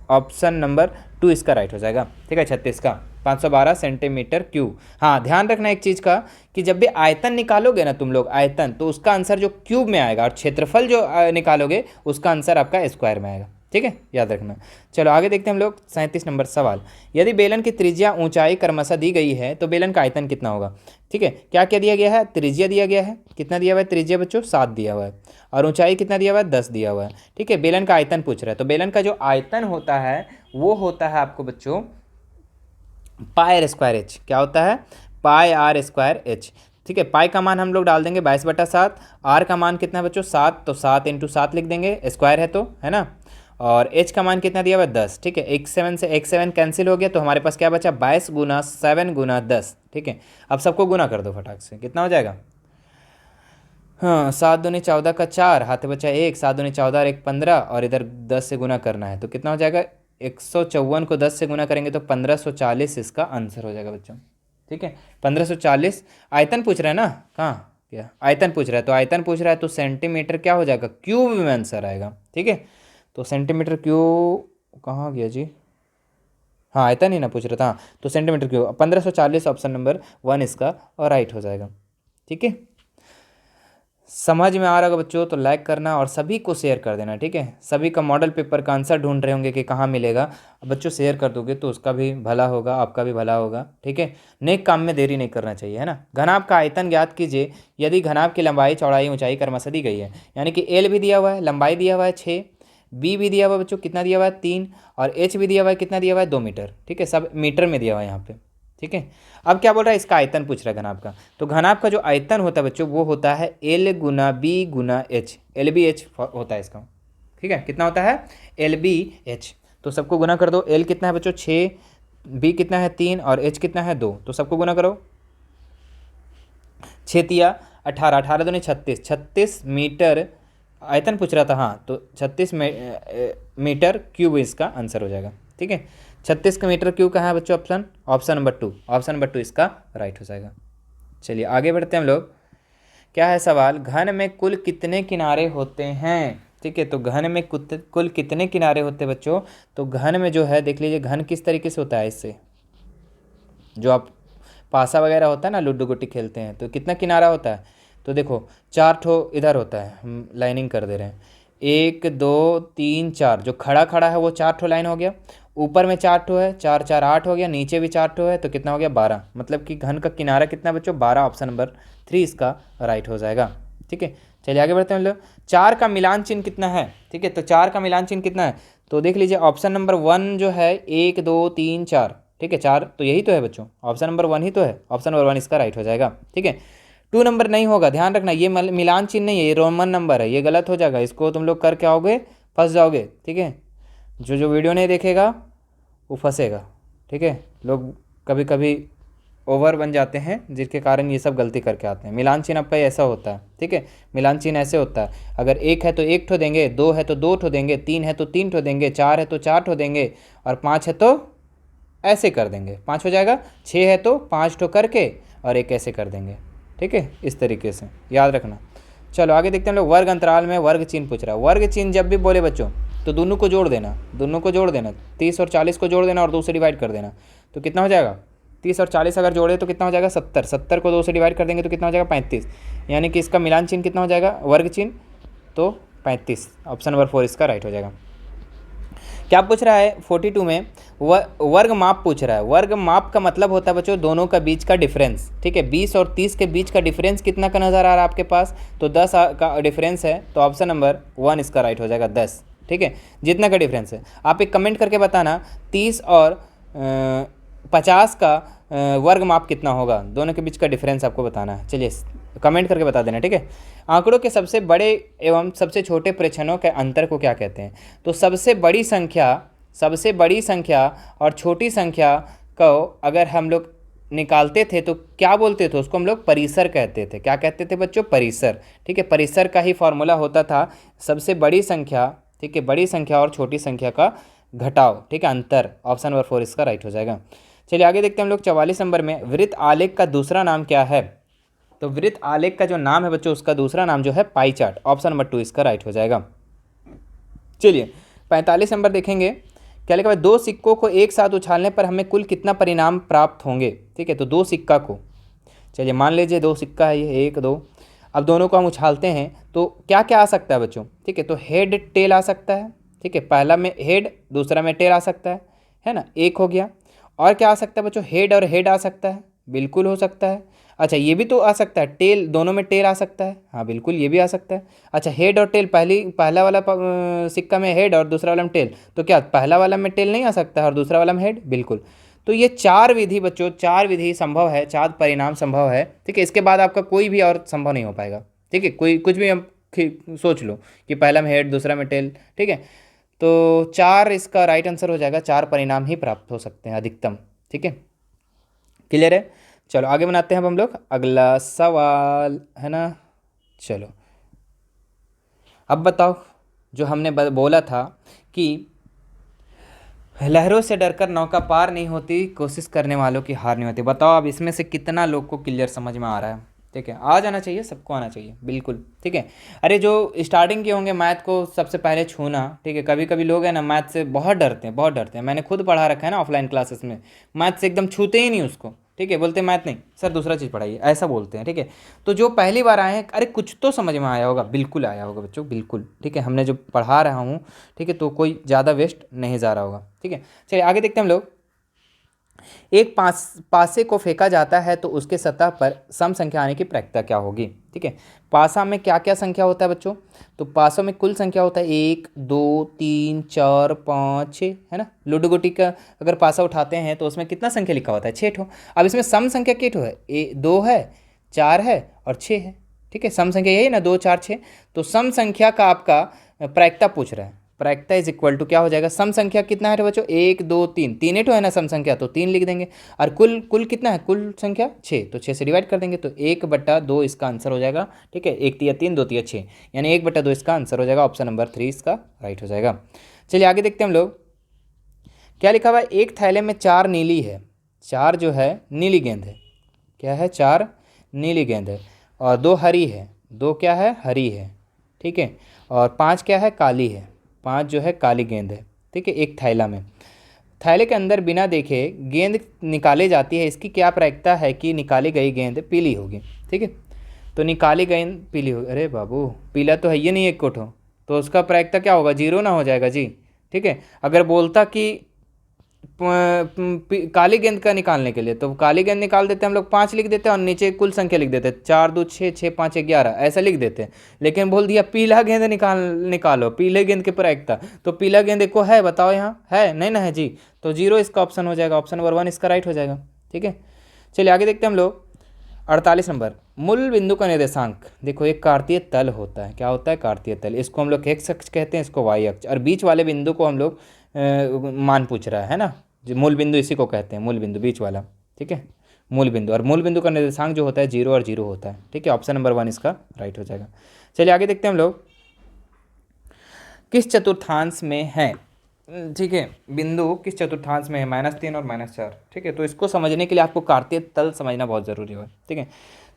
A: ऑप्शन नंबर 2 इसका राइट हो जाएगा, ठीक है। 36 का 512 सेंटीमीटर क्यूब। हाँ, ध्यान रखना एक चीज़ का कि जब भी आयतन निकालोगे ना तुम लोग आयतन, तो उसका आंसर जो क्यूब में आएगा, और क्षेत्रफल जो निकालोगे उसका आंसर आपका स्क्वायर में आएगा, ठीक है, याद रखना। चलो आगे देखते हैं हम लोग 37 नंबर सवाल। यदि बेलन की त्रिज्या ऊंचाई क्रमशः दी गई है तो बेलन का आयतन कितना होगा, ठीक है। क्या क्या दिया गया है, त्रिज्या दिया गया है, कितना दिया हुआ है त्रिज्या बच्चों, 7 दिया हुआ है, और ऊंचाई कितना दिया हुआ है, 10 दिया हुआ है, ठीक है। बेलन का आयतन पूछ रहा है, तो बेलन का जो आयतन होता है वो होता है आपको बच्चों पाई आर स्क्वायर एच। क्या होता है, पाई आर स्क्वायर एच, ठीक है। पाई का मान हम लोग डाल देंगे 22/7, आर का मान कितना है बच्चों 7, तो 7 × 7 लिख देंगे, स्क्वायर है तो, है ना। और एच का मान कितना दिया हुआ है 10, ठीक है। एक 7 से एक 7 कैंसिल हो गया, तो हमारे पास क्या बचा 22 × 7 × 10, ठीक है। अब सबको गुना कर दो फटाक से, कितना हो जाएगा, हाँ 7 दूनी 14 का 4, हाथ बचा 1, 7 दूनी 14 और 1 15, और इधर 10 से गुना करना है, तो कितना हो जाएगा 154 को 10 से गुना करेंगे तो 1540 इसका आंसर हो जाएगा बच्चों, ठीक है। 1540 आयतन पूछ रहा है ना, कहाँ क्या आयतन पूछ रहा है, तो आयतन पूछ रहा है तो सेंटीमीटर क्या हो जाएगा, क्यूब में आंसर आएगा, ठीक है। तो सेंटीमीटर क्यूब कहाँ गया जी, हाँ आयतन ही ना पूछ रहा था, हाँ तो सेंटीमीटर क्यूब 1540 ऑप्शन नंबर 1 इसका और राइट हो जाएगा, ठीक है। समझ में आ रहा होगा बच्चों, तो लाइक करना और सभी को शेयर कर देना, ठीक है। सभी का मॉडल पेपर का आंसर ढूंढ रहे होंगे कि कहाँ मिलेगा, बच्चों शेयर कर दोगे तो उसका भी भला होगा, आपका भी भला होगा, ठीक है। नेक काम में देरी नहीं करना चाहिए, है ना। घनाभ का आयतन ज्ञात कीजिए यदि घनाभ की लंबाई चौड़ाई ऊंचाई क्रमशः दी गई है, यानी कि एल भी दिया हुआ है, लंबाई दिया हुआ है 6, बी भी दिया हुआ है बच्चों कितना दिया हुआ है 3, और एच भी दिया हुआ है कितना दिया हुआ है 2 मीटर, ठीक है। सब मीटर में दिया हुआ है यहाँ पे, ठीक है। अब क्या बोल रहा है, इसका आयतन पूछ रहा है घनाभ का, तो घनाभ का जो आयतन होता है बच्चों वो होता है एल गुना बी गुना एच, एल बी एच होता है इसका, ठीक है। कितना होता है, एल बी एच, तो सबको गुना कर दो। एल कितना है बच्चों 6, बी कितना है 3, और एच कितना है 2, तो सबको गुना करो। 6 तिया 18, 18 दूनी 36, 36 मीटर आयतन पूछ रहा था, हाँ तो 36 मीटर क्यूब इसका आंसर हो जाएगा, ठीक है। 36 का मीटर क्यूब कहाँ है बच्चों, ऑप्शन नंबर 2, ऑप्शन नंबर 2 इसका राइट हो जाएगा। चलिए आगे बढ़ते हैं हम लोग। क्या है सवाल, घन में कुल कितने किनारे होते हैं, ठीक है। तो घन में कुल कितने किनारे होते हैं बच्चों, तो घन में जो है देख लीजिए घन किस तरीके से होता है, इससे जो आप पासा वगैरह होता है ना, लूडो गुट्टी खेलते हैं, तो कितना किनारा होता है, तो देखो 4 ठो इधर होता है, हम लाइनिंग कर दे रहे हैं, 1 2 3 4, जो खड़ा खड़ा है वो 4 ठो लाइन हो गया, ऊपर में 4 ठो है, 4 4 8 हो गया, नीचे भी 4 ठो है, तो कितना हो गया 12, मतलब कि घन का किनारा कितना बच्चों 12, ऑप्शन नंबर 3 इसका राइट हो जाएगा, ठीक है। चलिए आगे बढ़ते हैं हम लोग। 4 का मिलान चिन्ह कितना है, ठीक है। तो 4 का मिलान चिन्ह कितना है, तो देख लीजिए ऑप्शन नंबर 1 जो है 1 2 3 4, ठीक है। 4 तो यही तो है बच्चों, ऑप्शन नंबर 1 ही तो है, ऑप्शन नंबर 1 इसका राइट हो जाएगा, ठीक है। 2 नंबर नहीं होगा, ध्यान रखना, ये मिलान चिन्ह नहीं है, ये रोमन नंबर है, ये गलत हो जाएगा, इसको तुम लोग करके आओगे फंस जाओगे, ठीक है। जो वीडियो नहीं देखेगा वो फंसेगा, ठीक है। लोग कभी कभी ओवर बन जाते हैं जिसके कारण ये सब गलती करके आते हैं। मिलान चिन्ह आपका ऐसा होता है, ठीक है। मिलान चिन्ह ऐसे होता है, अगर 1 है तो 1 ठो देंगे, 2 है तो 2 ठो देंगे, 3 है तो 3 ठो देंगे, 4 है तो 4 ठो देंगे, और 5 है तो ऐसे कर देंगे, 5 हो जाएगा, 6 है तो 5 ठो करके और 1 ऐसे कर देंगे, ठीक है। इस तरीके से याद रखना। चलो आगे देखते हैं हम लोग। वर्ग अंतराल में वर्ग चिन्ह पूछ रहा है। वर्ग चिन्ह जब भी बोले बच्चों तो दोनों को जोड़ देना, दोनों को जोड़ देना, 30 और 40 को जोड़ देना और 2 से डिवाइड कर देना, तो कितना हो जाएगा 30 और 40 अगर जोड़े तो कितना हो जाएगा 70, 70 को 2 से डिवाइड कर देंगे तो कितना हो जाएगा 35, यानी कि इसका मिलान चिन्ह कितना हो जाएगा वर्ग चिन्ह, तो 35, ऑप्शन नंबर 4 इसका राइट हो जाएगा। क्या पूछ रहा है 42 में, वर्ग माप पूछ रहा है। वर्ग माप का मतलब होता है बच्चों दोनों का बीच का डिफरेंस, ठीक है। 20 और 30 के बीच का डिफरेंस कितना का नज़र आ रहा है आपके पास, तो 10 का डिफरेंस है, तो ऑप्शन नंबर 1 इसका राइट हो जाएगा 10, ठीक है। जितना का डिफरेंस है आप एक कमेंट करके बताना 30 और 50 का वर्ग माप कितना होगा, दोनों के बीच का डिफरेंस आपको बताना है। चलिए कमेंट करके बता देना, ठीक है। आंकड़ों के सबसे बड़े एवं सबसे छोटे प्रेक्षणों के अंतर को क्या कहते हैं, तो सबसे बड़ी संख्या और छोटी संख्या को अगर हम लोग निकालते थे तो क्या बोलते थे, उसको हम लोग परिसर कहते थे। क्या कहते थे बच्चों, परिसर, ठीक है। परिसर का ही फॉर्मूला होता था सबसे बड़ी संख्या, ठीक है, बड़ी संख्या और छोटी संख्या का घटाव, ठीक है, अंतर। ऑप्शन नंबर 4 इसका राइट हो जाएगा। चलिए आगे देखते हैं हम लोग 44 नंबर में, वृत्त आलेख का दूसरा नाम क्या है? तो वृत्त आलेख का जो नाम है बच्चों, उसका दूसरा नाम जो है पाई चार्ट। ऑप्शन नंबर 2 इसका राइट हो जाएगा। चलिए 45 नंबर देखेंगे, क्या लिखा है? दो सिक्कों को एक साथ उछालने पर हमें कुल कितना परिणाम प्राप्त होंगे? ठीक है, तो दो सिक्का को, चलिए मान लीजिए दो सिक्का है ये, 1 2। अब दोनों को हम उछालते हैं तो क्या क्या आ सकता है बच्चों? ठीक है, तो हेड टेल आ सकता है। ठीक है, पहला में हेड, दूसरा में टेल आ सकता है ना, एक हो गया। और क्या आ सकता है बच्चों? हेड और हेड आ सकता है, बिल्कुल हो सकता है। अच्छा ये भी तो आ सकता है, टेल, दोनों में टेल आ सकता है, हाँ बिल्कुल ये भी आ सकता है। अच्छा हेड और टेल, पहला वाला सिक्का में हेड और दूसरा वाला में टेल, तो क्या पहला वाला में टेल नहीं आ सकता है और दूसरा वाला में हेड? बिल्कुल। तो ये 4 विधि बच्चों, 4 विधि संभव है, 4 परिणाम संभव है। ठीक है, इसके बाद आपका कोई भी और संभव नहीं हो पाएगा। ठीक है, कोई कुछ भी हम सोच लो कि पहला में हेड, दूसरा में टेल। ठीक है, तो 4 इसका राइट आंसर हो जाएगा। 4 परिणाम ही प्राप्त हो सकते हैं अधिकतम। ठीक है, क्लियर है? चलो आगे बनाते हैं अब हम लोग अगला सवाल, है ना। चलो अब बताओ, जो हमने बोला था कि लहरों से डरकर नौका पार नहीं होती, कोशिश करने वालों की हार नहीं होती। बताओ अब इसमें से कितना लोग को क्लियर समझ में आ रहा है? ठीक है, आ जाना चाहिए, सबको आना चाहिए, बिल्कुल। ठीक है, अरे जो स्टार्टिंग के होंगे मैथ को सबसे पहले छूना। ठीक है, कभी कभी लोग हैं ना मैथ से बहुत डरते हैं, बहुत डरते हैं। मैंने खुद पढ़ा रखा है ना ऑफलाइन क्लासेस में, मैथ से एकदम छूते ही नहीं उसको। ठीक है, बोलते मैथ नहीं सर, दूसरा चीज़ पढ़ाइए, ऐसा बोलते हैं। ठीक है, तो जो पहली बार आए हैं, अरे कुछ तो समझ में आया होगा, बिल्कुल आया होगा बच्चों, बिल्कुल। ठीक है, हमने जो पढ़ा रहा हूँ, ठीक है, तो कोई ज़्यादा वेस्ट नहीं जा रहा होगा। ठीक है, चलिए आगे देखते हैं हम लोग। एक पासे को फेंका जाता है तो उसके सतह पर सम संख्या आने की प्रक्रिया क्या होगी? ठीक है, पासा में क्या क्या संख्या होता है बच्चों? तो पासों में कुल संख्या होता है 1 2 3 4 5 6, है ना। लूडो गोटी का अगर पासा उठाते हैं तो उसमें कितना संख्या लिखा होता है? 6 ठो। अब इसमें सम संख्या कितने ठो है? 2 है, 4 है और 6 है। ठीक है, सम संख्या यही ना, 2 4 6। तो सम संख्या का आपका प्रायिकता पूछ रहा है। प्रायिकता इज इक्वल टू क्या हो जाएगा? सम संख्या कितना है बच्चों? 1 2 3, तीन ठो है ना सम संख्या, तो 3 लिख देंगे। और कुल कुल कितना है? कुल संख्या 6, तो 6 से डिवाइड कर देंगे, तो 1/2 इसका आंसर हो जाएगा। ठीक है, 1 तिया 3, 2 तिया 6, यानी 1/2 इसका आंसर हो जाएगा। ऑप्शन नंबर 3 इसका राइट हो जाएगा। चलिए आगे देखते हैं हम लोग, क्या लिखा हुआ है? एक थैले में 4 नीली है, 4 जो है नीली गेंद है। क्या है? 4 नीली गेंद है। और 2 हरी है, 2 क्या है? हरी है। ठीक है, और 5 क्या है? काली है, 5 जो है काली गेंद है। ठीक है, एक थैला में, थैले के अंदर बिना देखे गेंद निकाली जाती है, इसकी क्या प्रायिकता है कि निकाली गई गेंद पीली होगी? ठीक है, तो निकाली गेंद पीली होगी, अरे बाबू पीला तो है ये नहीं एक कोठो, तो उसका प्रायिकता क्या होगा? 0 ना हो जाएगा जी। ठीक है, अगर बोलता कि काली गेंद का निकालने के लिए, तो काली गेंद निकाल देते हैं हम लोग, 5 लिख देते हैं और नीचे कुल संख्या लिख देते हैं, 4 2 6, 6 5 11, ऐसा लिख देते हैं। लेकिन बोल दिया पीला गेंद निकालो, पीले गेंद की प्रायिकता, तो पीला गेंद को है, बताओ यहाँ है नहीं ना है जी, तो 0 इसका ऑप्शन हो जाएगा। ऑप्शन नंबर 1 इसका राइट हो जाएगा। ठीक है, चलिए आगे देखते हैं हम लोग 48 नंबर, मूल बिंदु का निर्देशांक। देखो एक कार्तीय तल होता है, क्या होता है? कार्तीय तल। इसको हम लोग एक्स अक्ष कहते हैं, इसको वाई अक्ष, और बीच वाले बिंदु को हम लोग मान पूछ रहा है ना, जो मूल बिंदु इसी को कहते हैं, मूल बिंदु बीच वाला। ठीक है, मूल बिंदु, और मूल बिंदु का निर्देशांक जो होता है 0 और 0 होता है। ठीक है, ऑप्शन नंबर 1 इसका राइट हो जाएगा। चलिए आगे देखते हैं हम लोग, किस चतुर्थांश में है? ठीक है, बिंदु किस चतुर्थांश में है? -3 और -4। ठीक है, तो इसको समझने के लिए आपको कार्तीय तल समझना बहुत ज़रूरी है। ठीक है,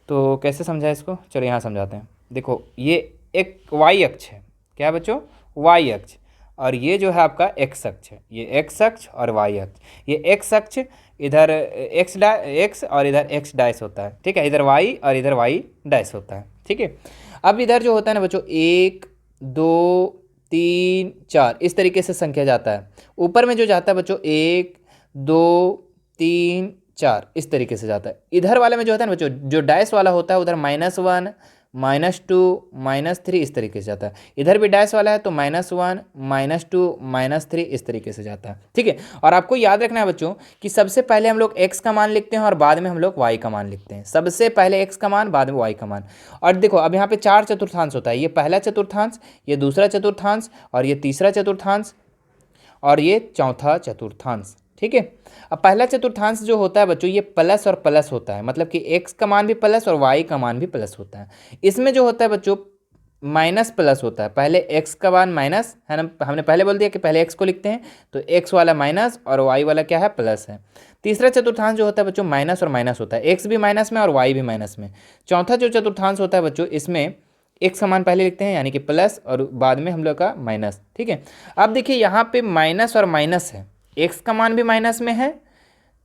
A: तो कैसे समझा इसको? चलो यहाँ समझाते हैं। देखो ये एक वाई अक्ष है, क्या है बच्चों? वाई अक्ष, और ये जो है आपका एक्स अक्ष है, ये एक्स अक्ष और वाई अक्ष। ये एक्स अक्ष इधर एक्स और इधर एक्स डैश होता है। ठीक है, इधर वाई और इधर वाई डैश होता है। ठीक है, अब इधर जो होता है ना बच्चों, 1 2 3 4 इस तरीके से संख्या जाता है। ऊपर में जो जाता है बच्चों 1 2 3 4 इस तरीके से जाता है। इधर वाले में जो होता है ना बच्चों, जो डैश वाला होता है उधर -1 -2 -3 इस तरीके से जाता है। इधर भी डैश वाला है तो -1 -2 -3 इस तरीके से जाता है। ठीक है, और आपको याद रखना है बच्चों कि सबसे पहले हम लोग x का मान लिखते हैं और बाद में हम लोग y का मान लिखते हैं। सबसे पहले x का मान, बाद में y का मान। और देखो अब यहाँ पे 4 चतुर्थांश होता है, ये पहला चतुर्थांश, ये दूसरा चतुर्थांश, और ये तीसरा चतुर्थांश, और ये चौथा चतुर्थांश। ठीक है, अब पहला चतुर्थांश जो होता है बच्चों, ये प्लस और प्लस होता है, मतलब कि x का मान भी प्लस और y का मान भी प्लस होता है। इसमें जो होता है बच्चों माइनस प्लस होता है, पहले एक्स का बाद माइनस है ना, हमने पहले बोल दिया कि पहले एक्स को लिखते हैं, तो एक्स वाला माइनस और वाई वाला क्या है, प्लस है। तीसरा चतुर्थांश जो होता है बच्चों माइनस और माइनस होता है, एक्स भी माइनस में और वाई भी माइनस में। चौथा जो चतुर्थांश होता है बच्चों, इसमें एक्स का मान पहले लिखते हैं यानी कि प्लस और बाद में हम लोग का माइनस। ठीक है, अब देखिए यहाँ पे माइनस और माइनस है, एक्स का मान भी माइनस में है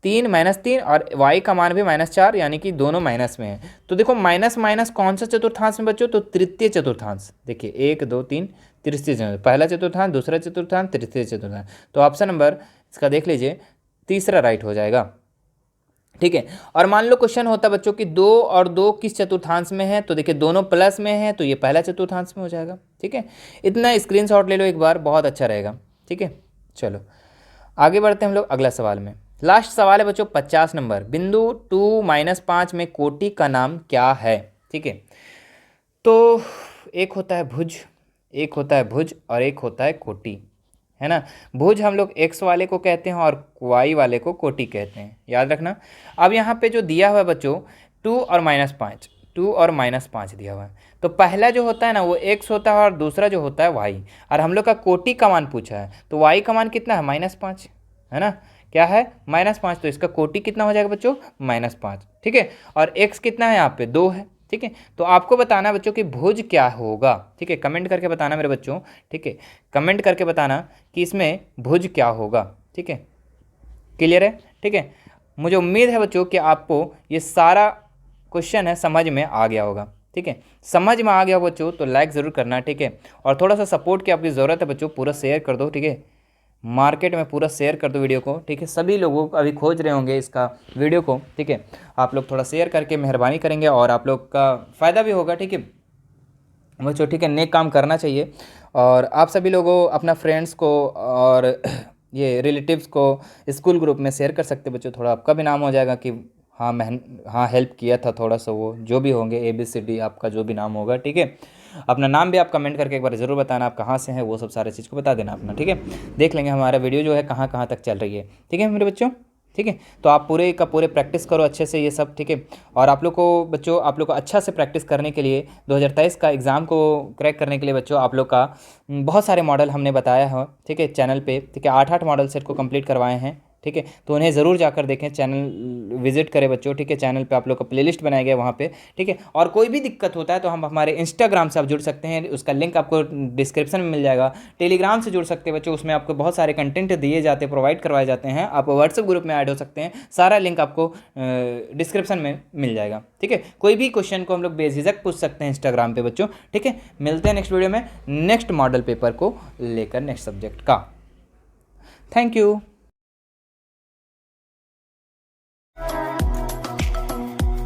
A: 3 -3 और y का मान भी -4 यानी कि दोनों माइनस में है। तो देखो माइनस माइनस कौन सा चतुर्थांश में बच्चों, तो तृतीय चतुर्थांश। देखिए 1 2 3 तृतीय चतुर्थांश, पहला चतुर्थांश, दूसरा चतुर्थांश, तृतीय चतुर्थांश। तो ऑप्शन नंबर इसका देख लीजिए तीसरा राइट हो जाएगा। ठीक है, और मान लो क्वेश्चन होता बच्चों कि 2 और 2 किस चतुर्थांश में है, तो देखिए दोनों प्लस में है, तो ये पहला चतुर्थांश में हो जाएगा। ठीक है, इतना स्क्रीनशॉट ले लो एक बार, बहुत अच्छा रहेगा। ठीक है, चलो आगे बढ़ते हैं हम लोग अगला सवाल में। लास्ट सवाल है बच्चों 50 नंबर, बिंदु 2 -5 में कोटि का नाम क्या है। ठीक है, तो एक होता है भुज, एक होता है भुज और एक होता है कोटि, है ना। भुज हम लोग एक्स वाले को कहते हैं और वाई वाले को कोटि कहते हैं, याद रखना। अब यहाँ पे जो दिया हुआ है बच्चों 2 और -5, 2 और -5 दिया हुआ है, तो पहला जो होता है ना वो एक्स होता है और दूसरा जो होता है वाई, और हम लोग का कोटि का मान पूछा है, तो वाई का मान कितना है, -5 है ना, क्या है -5, तो इसका कोटि कितना हो जाएगा बच्चों, -5। ठीक है, और एक्स कितना है यहाँ पे 2 है। ठीक है, तो आपको बताना बच्चों कि भुज क्या होगा। ठीक है, कमेंट करके बताना मेरे बच्चों। ठीक है, कमेंट करके बताना कि इसमें भुज क्या होगा। ठीक है, क्लियर है। ठीक है, मुझे उम्मीद है बच्चों कि आपको ये सारा क्वेश्चन है समझ में आ गया होगा। ठीक है, समझ में आ गया हो बच्चों तो लाइक ज़रूर करना। ठीक है, और थोड़ा सा सपोर्ट की आपकी ज़रूरत है बच्चों, पूरा शेयर कर दो। ठीक है, मार्केट में पूरा शेयर कर दो वीडियो को। ठीक है, सभी लोगों को अभी खोज रहे होंगे इसका वीडियो को। ठीक है, आप लोग थोड़ा शेयर करके मेहरबानी करेंगे और आप लोग का फ़ायदा भी होगा। ठीक है बच्चों, ठीक है, नेक काम करना चाहिए। और आप सभी लोगों अपना फ्रेंड्स को और ये रिलेटिव्स को स्कूल ग्रुप में शेयर कर सकते बच्चों, थोड़ा आपका भी नाम हो जाएगा कि हाँ हेल्प किया था थोड़ा सा, वो जो भी होंगे ABCD आपका जो भी नाम होगा। ठीक है, अपना नाम भी आप कमेंट करके एक बार ज़रूर बताना, आप कहाँ से हैं वो सब सारे चीज़ को बता देना अपना। ठीक है, देख लेंगे हमारा वीडियो जो है कहाँ कहाँ तक चल रही है। ठीक है मेरे बच्चों, ठीक है, तो आप पूरे का पूरे प्रैक्टिस करो अच्छे से ये सब। ठीक है, और आप लोग को बच्चों, आप लोग को अच्छा से प्रैक्टिस करने के लिए 2023 का एग्ज़ाम को क्रैक करने के लिए बच्चों आप लोग का बहुत सारे मॉडल हमने बताया है। ठीक है, चैनल पे। ठीक है, 8 मॉडल सेट को कंप्लीट करवाए हैं। ठीक है, तो उन्हें ज़रूर जाकर देखें, चैनल विजिट करें बच्चों। ठीक है, चैनल पे आप लोग का प्लेलिस्ट बनाया गया वहाँ पे। ठीक है, और कोई भी दिक्कत होता है तो हम हमारे इंस्टाग्राम से आप जुड़ सकते हैं, उसका लिंक आपको डिस्क्रिप्शन में मिल जाएगा। टेलीग्राम से जुड़ सकते हैं बच्चों, उसमें आपको बहुत सारे कंटेंट दिए जाते हैं, प्रोवाइड करवाए जाते हैं। आप व्हाट्सएप ग्रुप में ऐड हो सकते हैं, सारा लिंक आपको डिस्क्रिप्शन में मिल जाएगा। ठीक है, कोई भी क्वेश्चन को हम लोग बेझिझक पूछ सकते हैं इंस्टाग्राम पे बच्चों। ठीक है, मिलते हैं नेक्स्ट वीडियो में नेक्स्ट मॉडल पेपर को लेकर, नेक्स्ट सब्जेक्ट का। Thank you.